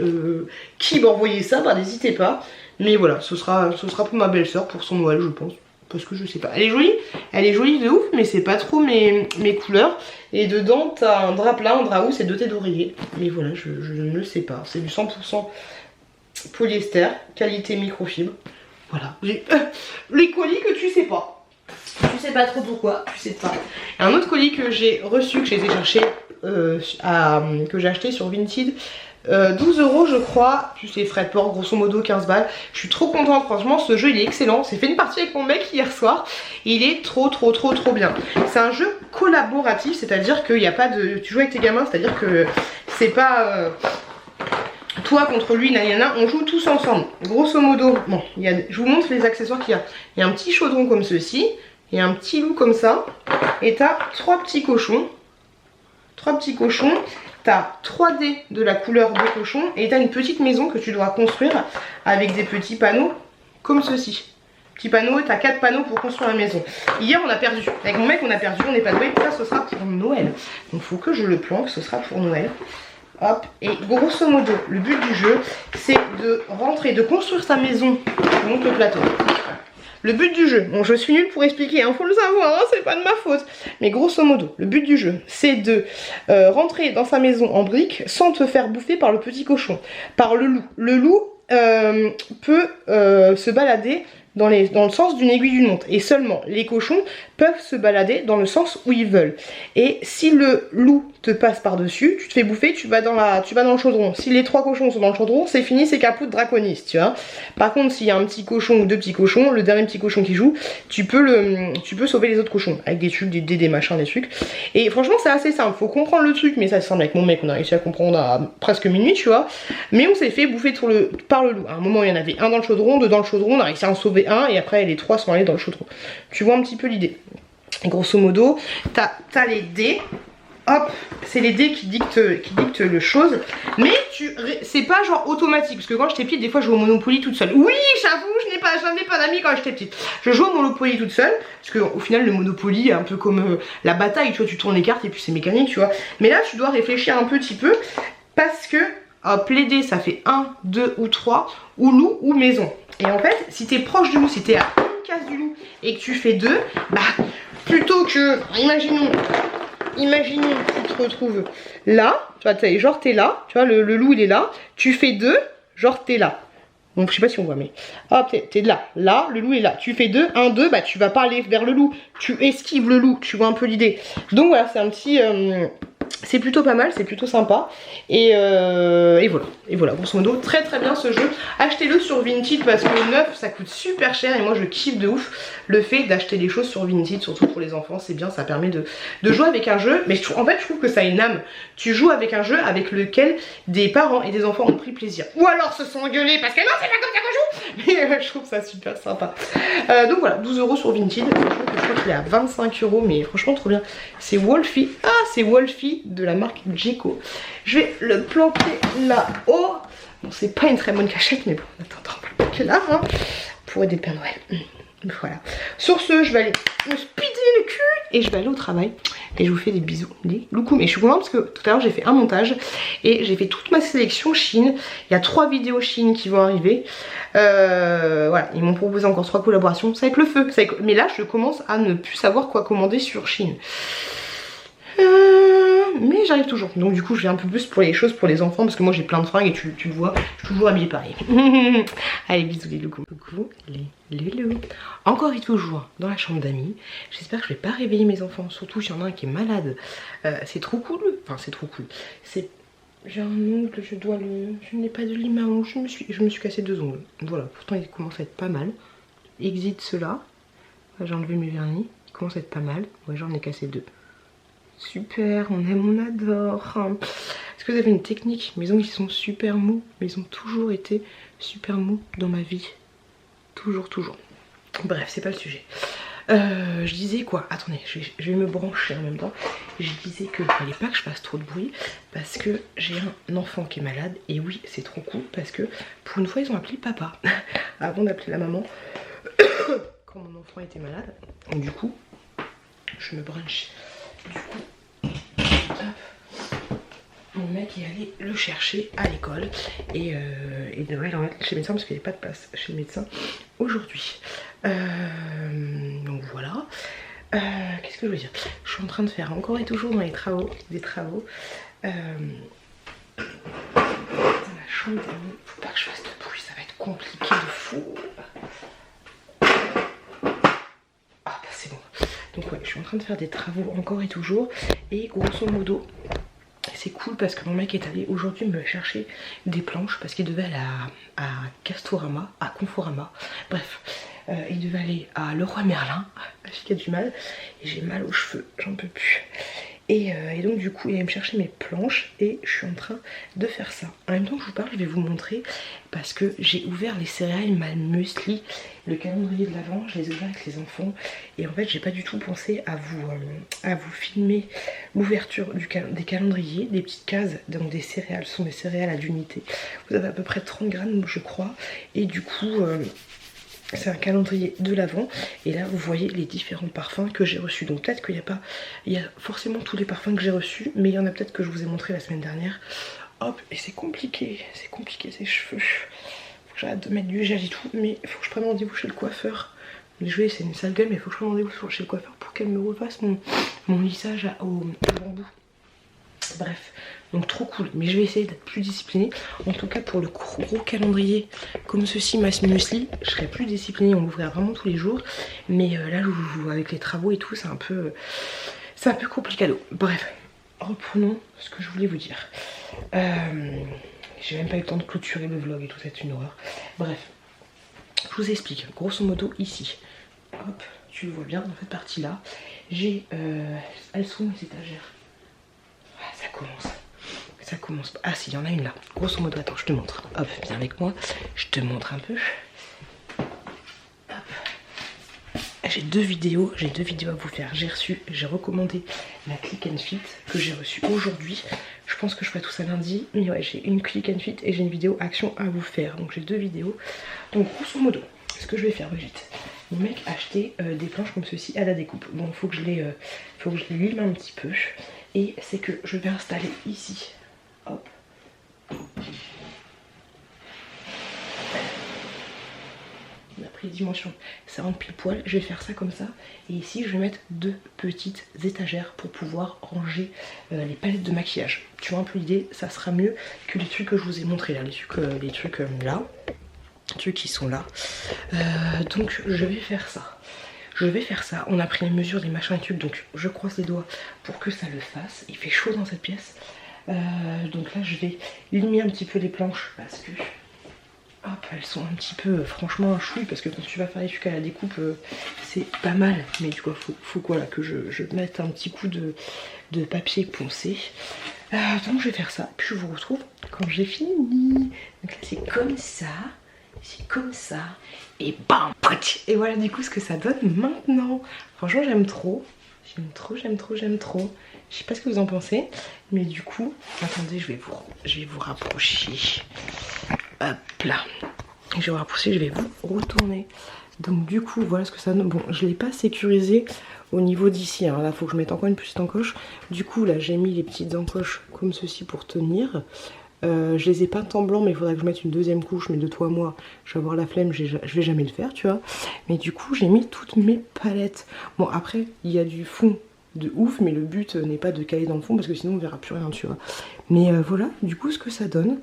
qui m'a envoyé ça, bah n'hésitez pas. Mais voilà, ce sera pour ma belle-sœur pour son Noël, je pense. Parce que je sais pas. Elle est jolie de ouf, mais c'est pas trop mes couleurs. Et dedans, t'as un drap plat, un drap housse et 2 têtes d'oreiller. Mais voilà, je ne sais pas. C'est du 100% polyester, qualité microfibre. Voilà. Les colis que tu sais pas. Tu sais pas trop pourquoi, tu sais pas. Et un autre colis que j'ai reçu, que j'ai été chercher, que j'ai acheté sur Vinted. 12 € je crois, plus les frais de port, grosso modo 15 balles. Je suis trop contente, franchement ce jeu il est excellent. J'ai fait une partie avec mon mec hier soir. Il est trop bien. C'est un jeu collaboratif, c'est-à-dire qu'il n'y a pas de... Tu joues avec tes gamins, c'est-à-dire que c'est pas... toi contre lui, nanana, on joue tous ensemble. Grosso modo, bon, je vous montre les accessoires qu'il y a. Il y a un petit chaudron comme ceci, il y a un petit loup comme ça, et t'as 3 petits cochons. 3 petits cochons. T'as 3D de la couleur de cochon et t'as une petite maison que tu dois construire avec des petits panneaux comme ceci. Petits panneaux, t'as 4 panneaux pour construire la maison. Hier on a perdu, avec mon mec on a perdu, on n'est pas doué, ça ce sera pour Noël. Donc faut que je le planque, ce sera pour Noël. Hop, et grosso modo, le but du jeu c'est de rentrer, de construire sa maison. Je monte le plateau. Le but du jeu, bon je suis nulle pour expliquer, faut le savoir, c'est pas de ma faute. Mais grosso modo, le but du jeu, c'est de rentrer dans sa maison en briques sans te faire bouffer par le petit cochon, par le loup. Le loup peut se balader dans le sens d'une aiguille d'une montre. Et seulement les cochons peuvent se balader dans le sens où ils veulent. Et si le loup te passe par-dessus, tu te fais bouffer, tu vas dans le chaudron. Si les 3 cochons sont dans le chaudron, c'est fini, c'est caput draconis, tu vois. Par contre, s'il y a un petit cochon ou 2 petits cochons, le dernier petit cochon qui joue, tu peux sauver les autres cochons avec des trucs, des machins, des trucs. Et franchement, c'est assez simple. Faut comprendre le truc, mais ça semble avec mon mec, on a réussi à comprendre à presque minuit, tu vois. Mais on s'est fait bouffer par le loup. À un moment, il y en avait un dans le chaudron, 2 dans le chaudron, on a réussi à en sauver un, et après, les 3 sont allés dans le chaudron. Tu vois un petit peu l'idée. Grosso modo, t'as les dés. Hop, c'est les dés qui dictent le chose. Mais c'est pas genre automatique. Parce que quand j'étais petite, des fois je jouais au Monopoly toute seule. Oui, j'avoue, je n'avais pas d'amis quand j'étais petite. Je joue au Monopoly toute seule. Parce qu'au final, le Monopoly est un peu comme la bataille. Tu vois, tu tournes les cartes et puis c'est mécanique, tu vois. Mais là, tu dois réfléchir un petit peu. Parce que, hop, les dés, ça fait 1, 2 ou 3. Ou loup ou maison. Et en fait, si t'es proche du loup, si t'es à une case du loup et que tu fais 2, bah, plutôt que, imaginons que tu te retrouves là, tu vois, genre t'es là, tu vois, le loup il est là, tu fais 2, genre t'es là. Donc je sais pas si on voit, mais hop, t'es là, le loup est là, tu fais 2, 1, 2, bah tu vas pas aller vers le loup, tu esquives le loup, tu vois un peu l'idée. Donc voilà, c'est un petit... c'est plutôt pas mal, c'est plutôt sympa. Et voilà, grosso modo, très bien ce jeu. Achetez-le sur Vinted parce que neuf ça coûte super cher et moi je kiffe de ouf le fait d'acheter des choses sur Vinted, surtout pour les enfants, c'est bien, ça permet de jouer avec un jeu. Mais en fait je trouve que ça a une âme. Tu joues avec un jeu avec lequel des parents et des enfants ont pris plaisir. Ou alors se sont engueulés parce que non c'est pas comme ça qu'on joue. Mais je trouve ça super sympa. Donc voilà, 12 € sur Vinted. Je crois qu'il est à 25 €, mais franchement trop bien. C'est Wolfie. Ah, c'est Wolfie de la marque Jeko. Je vais le planter là-haut. Bon, c'est pas une très bonne cachette, mais bon, attends, on va le planter là, hein, pour aider le Père Noël. Voilà. Sur ce, je vais aller me speeder le cul et je vais aller au travail. Et je vous fais des bisous, les loucous. Mais je suis contente parce que tout à l'heure j'ai fait un montage et j'ai fait toute ma sélection Shein. Il y a 3 vidéos Shein qui vont arriver. Voilà, ils m'ont proposé encore 3 collaborations. C'est avec le feu. Mais là, je commence à ne plus savoir quoi commander sur Shein. Mais j'arrive toujours. Donc du coup je vais un peu plus pour les choses pour les enfants parce que moi j'ai plein de fringues et tu le vois, je suis toujours habillée pareil. Allez, bisous les loucous. Coucou les loulous. Encore et toujours dans la chambre d'amis. J'espère que je vais pas réveiller mes enfants, surtout s'il y en a un qui est malade. C'est trop cool. Enfin c'est trop cool. J'ai un ongle, je n'ai pas de lime à ongles, je me suis cassé 2 ongles. Voilà, pourtant il commence à être pas mal. Exit cela. J'ai enlevé mes vernis. Il commence à être pas mal. Ouais, j'en ai cassé 2. Super, on aime, on adore. Est-ce que vous avez une technique? Mes ongles ils sont super mous, mais ils ont toujours été super mous dans ma vie. Toujours. Bref, c'est pas le sujet. Je disais quoi? Attendez, je vais me brancher en même temps. Je disais qu'il fallait pas que je fasse trop de bruit parce que j'ai un enfant qui est malade. Et oui, c'est trop cool parce que pour une fois, ils ont appelé papa avant d'appeler la maman quand mon enfant était malade. Donc, du coup, je me branche. Du coup, hop, mon mec est allé le chercher à l'école et il devrait l'emmener chez le médecin parce qu'il n'y avait pas de place chez le médecin aujourd'hui. Donc voilà. Qu'est-ce que je veux dire? Je suis en train de faire encore et toujours dans les travaux, des travaux. Dans la chambre d'amis. Faut pas que je fasse de bruit, ça va être compliqué de fou. Ah bah c'est bon. Donc ouais, je suis en train de faire des travaux encore et toujours. Et grosso modo, c'est cool parce que mon mec est allé aujourd'hui me chercher des planches parce qu'il devait aller à Castorama, à Conforama. Bref. Il devait aller à Leroy Merlin, la fille qui a du mal, et j'ai mal aux cheveux, j'en peux plus. Et donc du coup il allait me chercher mes planches et je suis en train de faire ça. En même temps que je vous parle, je vais vous montrer parce que j'ai ouvert les céréales, ma muesli, le calendrier de l'Avent, je les ai ouverts avec les enfants. Et en fait j'ai pas du tout pensé à vous filmer l'ouverture des calendriers, des petites cases, donc des céréales, ce sont des céréales à l'unité. Vous avez à peu près 30 grammes je crois, et du coup... c'est un calendrier de l'Avent et là vous voyez les différents parfums que j'ai reçus. Donc peut-être qu'il n'y a pas, il y a forcément tous les parfums que j'ai reçus, mais il y en a peut-être que je vous ai montré la semaine dernière. Hop, et c'est compliqué ces cheveux. Faut que j'arrête de mettre du gel et tout, mais il faut que je prenne rendez-vous chez le coiffeur. Désolé, c'est une sale gueule, mais il faut que je prenne rendez-vous chez le coiffeur pour qu'elle me refasse mon lissage au bambou. Bref, donc trop cool, mais je vais essayer d'être plus disciplinée. En tout cas pour le gros calendrier comme ceci, ma muesli, je serai plus disciplinée, on l'ouvrira vraiment tous les jours. Mais là avec les travaux et tout, c'est un peu complicado. Bref, reprenons ce que je voulais vous dire. J'ai même pas eu le temps de clôturer le vlog et tout, c'est une horreur. Bref, je vous explique, grosso modo ici, hop, tu le vois bien dans cette partie là, j'ai, elles sont mes étagères. Ça commence. Ah si, il y en a une là. Grosso modo, attends, je te montre. Hop, viens avec moi. Je te montre un peu. J'ai deux vidéos à vous faire. J'ai recommandé la Click and Fit que j'ai reçue aujourd'hui. Je pense que je ferai tout ça lundi. Mais ouais, j'ai une Click and Fit et j'ai une vidéo action à vous faire. Donc j'ai deux vidéos. Donc grosso modo, ce que je vais faire vite. Mon mec a acheté des planches comme ceci à la découpe. Bon, il faut que je les lime un petit peu. Et c'est que je vais installer ici. Hop. On a pris les dimensions, ça rentre pile poil. Je vais faire ça comme ça. Et ici, je vais mettre deux petites étagères pour pouvoir ranger les palettes de maquillage. Tu vois un peu l'idée, ça sera mieux que les trucs que je vous ai montrés là. Les trucs là. Les trucs qui sont là. Donc, je vais faire ça. On a pris les mesures des machins et tubes, donc je croise les doigts pour que ça le fasse. Il fait chaud dans cette pièce. Donc là je vais limer un petit peu les planches parce que hop, elles sont un petit peu franchement un chouille, parce que quand tu vas faire les trucs à la découpe c'est pas mal, mais du coup faut voilà, que je mette un petit coup de papier poncé. Donc je vais faire ça, puis je vous retrouve quand j'ai fini. Donc là c'est comme ça. C'est comme ça. Et bam! Et voilà du coup ce que ça donne maintenant. Franchement j'aime trop. J'aime trop. Je sais pas ce que vous en pensez. Mais du coup, attendez, je vais vous rapprocher. Hop là. Je vais vous rapprocher, je vais vous retourner. Donc du coup, voilà ce que ça donne. Bon, je l'ai pas sécurisé au niveau d'ici. Hein. Là, il faut que je mette encore une petite encoche. Du coup, là, j'ai mis les petites encoches comme ceci pour tenir. Je les ai peintes en blanc, mais il faudrait que je mette une deuxième couche. Mais de toi à moi, je vais avoir la flemme, je vais jamais le faire, tu vois. Mais du coup, j'ai mis toutes mes palettes. Bon, après, il y a du fond de ouf, mais le but n'est pas de caler dans le fond parce que sinon on verra plus rien, tu vois. Mais voilà, du coup, ce que ça donne.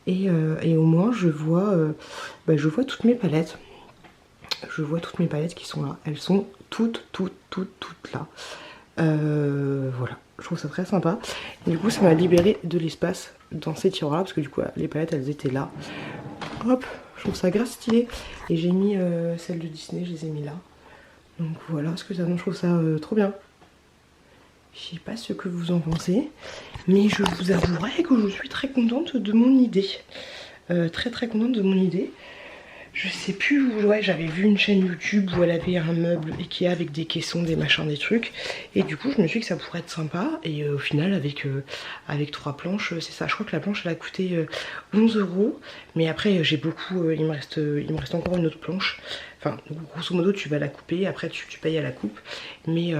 Et au moins, je vois toutes mes palettes. Je vois toutes mes palettes qui sont là. Elles sont toutes là. Voilà, je trouve ça très sympa. Et du coup, ça m'a libéré de l'espace dans ces tiroirs là, parce que du coup les palettes elles étaient là. Hop, je trouve ça grave stylé. Et j'ai mis celles de Disney, je les ai mis là. Donc voilà ce que ça donne, je trouve ça trop bien. Je sais pas ce que vous en pensez, mais je vous avouerai que je suis très contente de mon idée. Très contente de mon idée. Je sais plus où, ouais, j'avais vu une chaîne YouTube où elle avait un meuble Ikea avec des caissons, des machins, des trucs. Et du coup, je me suis dit que ça pourrait être sympa. Et au final, avec 3 planches, c'est ça. Je crois que la planche, elle a coûté 11 €. Mais après, j'ai beaucoup, il me reste encore une autre planche. Enfin, grosso modo, tu vas la couper. Après, tu payes à la coupe. Mais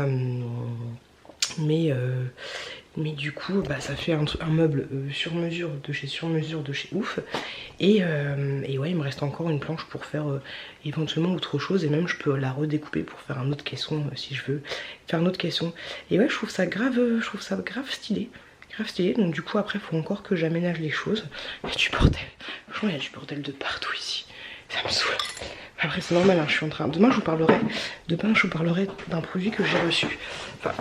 du coup, bah, ça fait un meuble sur mesure de chez Ouf. Et ouais, il me reste encore une planche pour faire éventuellement autre chose. Et même, je peux la redécouper pour faire un autre caisson si je veux faire un autre caisson. Et ouais, je trouve ça grave stylé. Grave stylé. Donc du coup, après, il faut encore que j'aménage les choses. Il y a du bordel. Franchement, il y a du bordel de partout ici. Ça me saoule. Après c'est normal, hein, je suis en train... Demain je vous parlerai d'un produit que j'ai reçu. Enfin,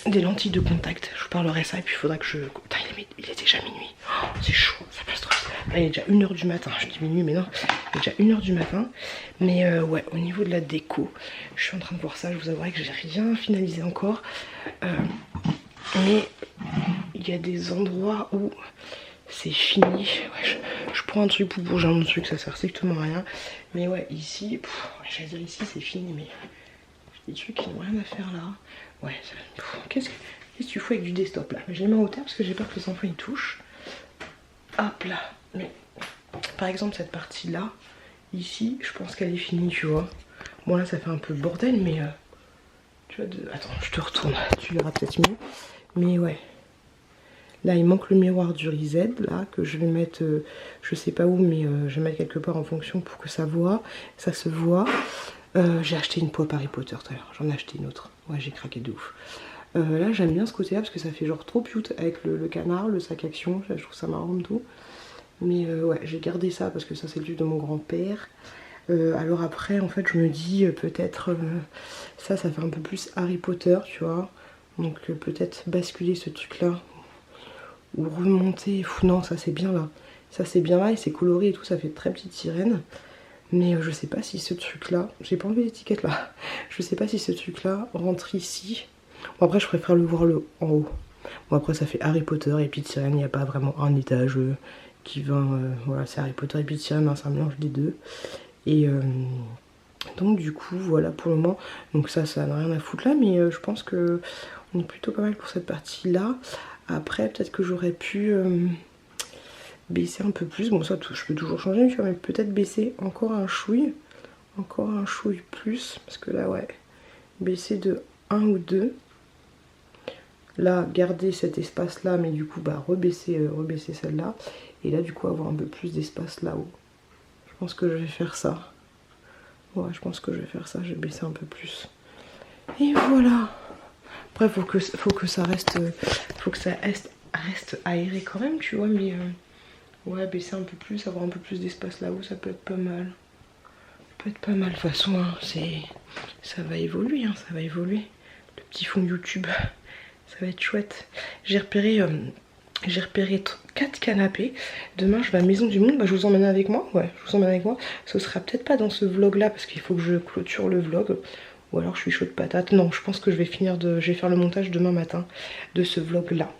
des lentilles de contact. Je vous parlerai ça et puis il faudra que je... Putain, il est déjà minuit. Oh, c'est chaud, ça passe trop. Là, il est déjà 1 h du matin. Je dis minuit mais non, il est déjà 1 h du matin. Mais ouais, au niveau de la déco, je suis en train de voir ça. Je vous avouerai que j'ai rien finalisé encore. Mais il y a des endroits où... c'est fini. Ouais, je prends un truc pour bouger un autre truc, ça sert strictement à rien. Mais ouais, ici, j'allais dire ici c'est fini, mais j'ai des trucs qui n'ont rien à faire là. Ouais, qu'est-ce que tu fais avec du desktop là? Je les mets en hauteur parce que j'ai peur que les enfants y touchent. Hop là. Mais par exemple, cette partie là, ici, je pense qu'elle est finie, tu vois. Bon, là, ça fait un peu le bordel, mais tu vois, attends, je te retourne, tu verras peut-être mieux. Mais ouais. Là il manque le miroir du reset là que je vais mettre je sais pas où mais je vais mettre quelque part en fonction pour que ça se voit. J'ai acheté une pop Harry Potter tout à l'heure, j'en ai acheté une autre. Ouais j'ai craqué de ouf. Là j'aime bien ce côté là parce que ça fait genre trop cute avec le canard, le sac action, je trouve ça marrant et tout. Mais ouais j'ai gardé ça parce que ça c'est le truc de mon grand-père. Alors après en fait je me dis peut-être ça fait un peu plus Harry Potter tu vois. Donc peut-être basculer ce truc là. Ou remonter, non ça c'est bien là. Ça c'est bien là et c'est coloré et tout, ça fait très petite sirène. Mais je sais pas si ce truc là, j'ai pas enlevé l'étiquette là. Je sais pas si ce truc là rentre ici. Bon après je préfère le voir en haut. Bon après ça fait Harry Potter et petite sirène, il n'y a pas vraiment un étage qui va... voilà c'est Harry Potter et petite sirène, hein, c'est un mélange des deux. Et donc du coup voilà pour le moment. Donc ça n'a rien à foutre là mais je pense que on est plutôt pas mal pour cette partie là. Après peut-être que j'aurais pu baisser un peu plus, bon ça je peux toujours changer tu vois, mais peut-être baisser encore un chouille plus, parce que là ouais, baisser de 1 ou 2, là garder cet espace là, mais du coup bah rebaisser celle-là, et là du coup avoir un peu plus d'espace là-haut. Je pense que je vais faire ça, ouais je pense que je vais faire ça, je vais baisser un peu plus, et voilà. Après faut que ça reste aéré quand même tu vois, mais ouais baisser un peu plus, avoir un peu plus d'espace là-haut, ça peut être pas mal. Ça peut être pas mal de toute façon, hein, ça va évoluer, hein, ça va évoluer. Le petit fond YouTube, ça va être chouette. J'ai repéré 4 canapés. Demain je vais à Maison du Monde, bah, je vous emmène avec moi. Ouais, je vous emmène avec moi. Ce sera peut-être pas dans ce vlog là parce qu'il faut que je clôture le vlog. Ou alors je suis chaude patate. Non, je pense que je vais faire le montage demain matin de ce vlog là.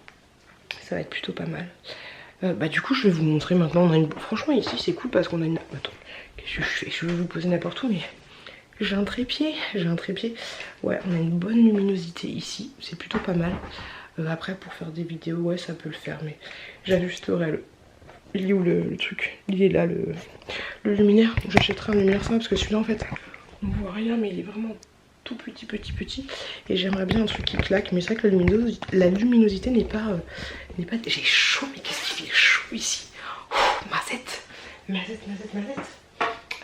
Ça va être plutôt pas mal. Bah du coup je vais vous montrer maintenant. Franchement ici c'est cool parce qu'on a une... Attends, qu'est-ce que je fais? Je vais vous poser n'importe où mais... J'ai un trépied. Ouais, on a une bonne luminosité ici. C'est plutôt pas mal. Après pour faire des vidéos, ouais ça peut le faire. Mais j'ajusterai il est où le truc? Il est là le luminaire. J'achèterai un luminaire simple parce que celui-là en fait on voit rien mais il est vraiment tout petit. Et j'aimerais bien un truc qui claque. Mais c'est vrai que la luminosité n'est pas... J'ai chaud, mais qu'est-ce qu'il fait chaud ici? Mazette.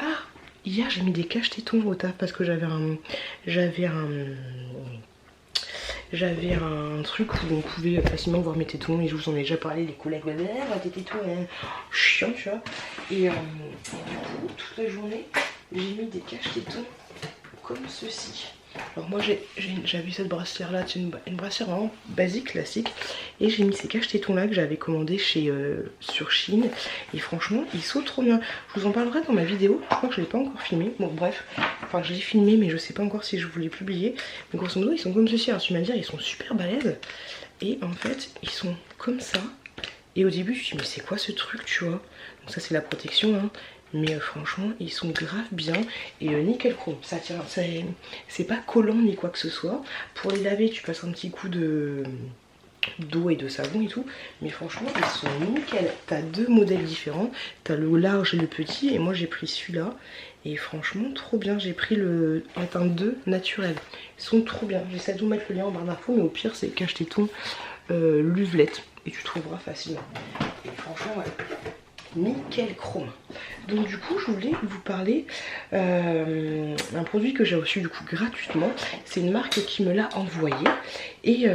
Ah, hier j'ai mis des cache-tétons au taf parce que j'avais un truc où on pouvait facilement voir mes tétons, et je vous en ai déjà parlé, les collègues m'ont dit tes tétons chiant tu vois. Et du coup toute la journée j'ai mis des cache-tétons comme ceci. Alors moi j'avais cette brassière là, c'est une brassière vraiment basique, classique. Et j'ai mis ces cache-tétons là que j'avais commandé sur Shein. Et franchement ils sont trop bien. Je vous en parlerai dans ma vidéo, je crois que je l'ai pas encore filmé. Bon bref, enfin je l'ai filmé mais je sais pas encore si je voulais publier. Mais grosso modo ils sont comme ceci, alors tu vas me dire ils sont super balèzes. Et en fait ils sont comme ça. Et au début je me suis dit mais c'est quoi ce truc tu vois. Donc ça c'est la protection hein. Mais franchement, ils sont grave bien. Et nickel chrome. Ça tient, c'est pas collant ni quoi que ce soit. Pour les laver, tu passes un petit coup d'eau et de savon et tout. Mais franchement, ils sont nickel. T'as 2 modèles différents. T'as le large et le petit. Et moi, j'ai pris celui-là. Et franchement, trop bien. J'ai pris la teinte 2 naturel. Ils sont trop bien. J'essaie de vous mettre le lien en barre d'infos. Mais au pire, c'est cache tes tons l'uvelette. Et tu trouveras facilement. Et franchement, ouais. Nickel chrome. Donc du coup je voulais vous parler d'un produit que j'ai reçu du coup gratuitement. C'est une marque qui me l'a envoyé. Et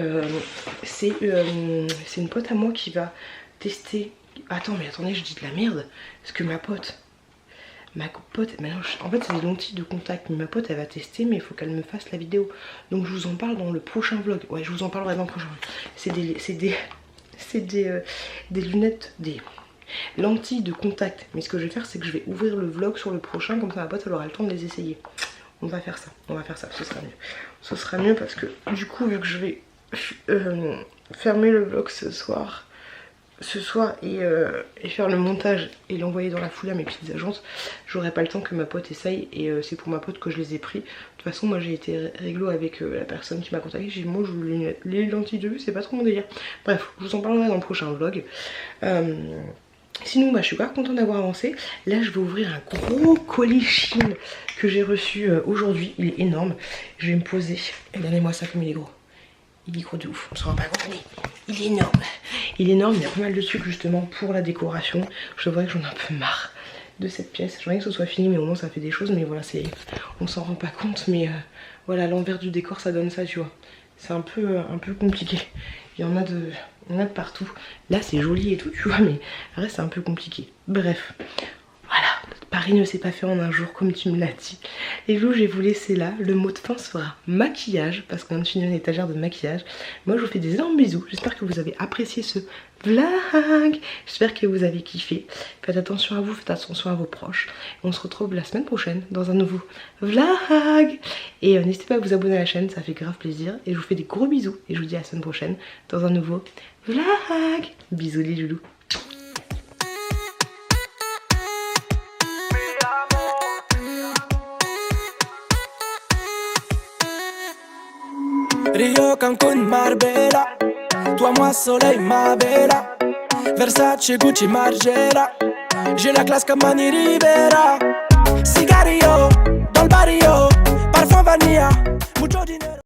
c'est une pote à moi qui va tester. Attends mais attendez, je dis de la merde. Parce que ma pote, en fait c'est des lentilles de contact. Mais ma pote elle va tester, mais il faut qu'elle me fasse la vidéo. Donc je vous en parle dans le prochain vlog. Ouais, je vous en parlerai dans le prochain vlog. C'est des lunettes, des lentilles de contact. Mais ce que je vais faire, c'est que je vais ouvrir le vlog sur le prochain, comme ça ma pote elle aura le temps de les essayer. On va faire ça, ce sera mieux. Ce sera mieux parce que du coup, vu que je vais fermer le vlog ce soir et faire le montage et l'envoyer dans la foulée à mes petites agences, j'aurai pas le temps que ma pote essaye. Et c'est pour ma pote que je les ai pris. De toute façon, moi j'ai été réglo avec la personne qui m'a contacté. J'ai dit moi les lentilles de vue c'est pas trop mon délire. Bref, je vous en parlerai dans le prochain vlog. Sinon bah, je suis pas contente d'avoir avancé. Là je vais ouvrir un gros colis Chine que j'ai reçu aujourd'hui. Il est énorme. Je vais me poser. Regardez-moi ça comme il est gros. Il est gros de ouf, on se rend pas compte mais il est énorme. Il est énorme, il y a pas mal de trucs justement pour la décoration. Je vois que j'en ai un peu marre de cette pièce. J'aimerais que ce soit fini mais au moins ça fait des choses. Mais voilà, on s'en rend pas compte. Mais voilà, l'envers du décor ça donne ça tu vois. C'est un peu compliqué. Il y en a de partout. Là c'est joli et tout tu vois, mais après c'est un peu compliqué. Bref, voilà, Paris ne s'est pas fait en un jour comme tu me l'as dit. Et je vais vous laisser là. Le mot de fin sera maquillage, parce qu'on vient de finir une étagère de maquillage. Moi je vous fais des énormes bisous. J'espère que vous avez apprécié ce vlog. J'espère que vous avez kiffé. Faites attention à vous, faites attention à vos proches. On se retrouve la semaine prochaine dans un nouveau vlog. Et n'hésitez pas à vous abonner à la chaîne, ça fait grave plaisir. Et je vous fais des gros bisous. Et je vous dis à la semaine prochaine dans un nouveau vlog. Bisous les loulous. Rio, Cancun, Marbella. Toi, moi, soleil, ma bella. Versace, Gucci, Margiela. J'ai la classe comme Mani Rivera. Cigarillo, dans le barrio. Parfum vanilla, mucho dinero.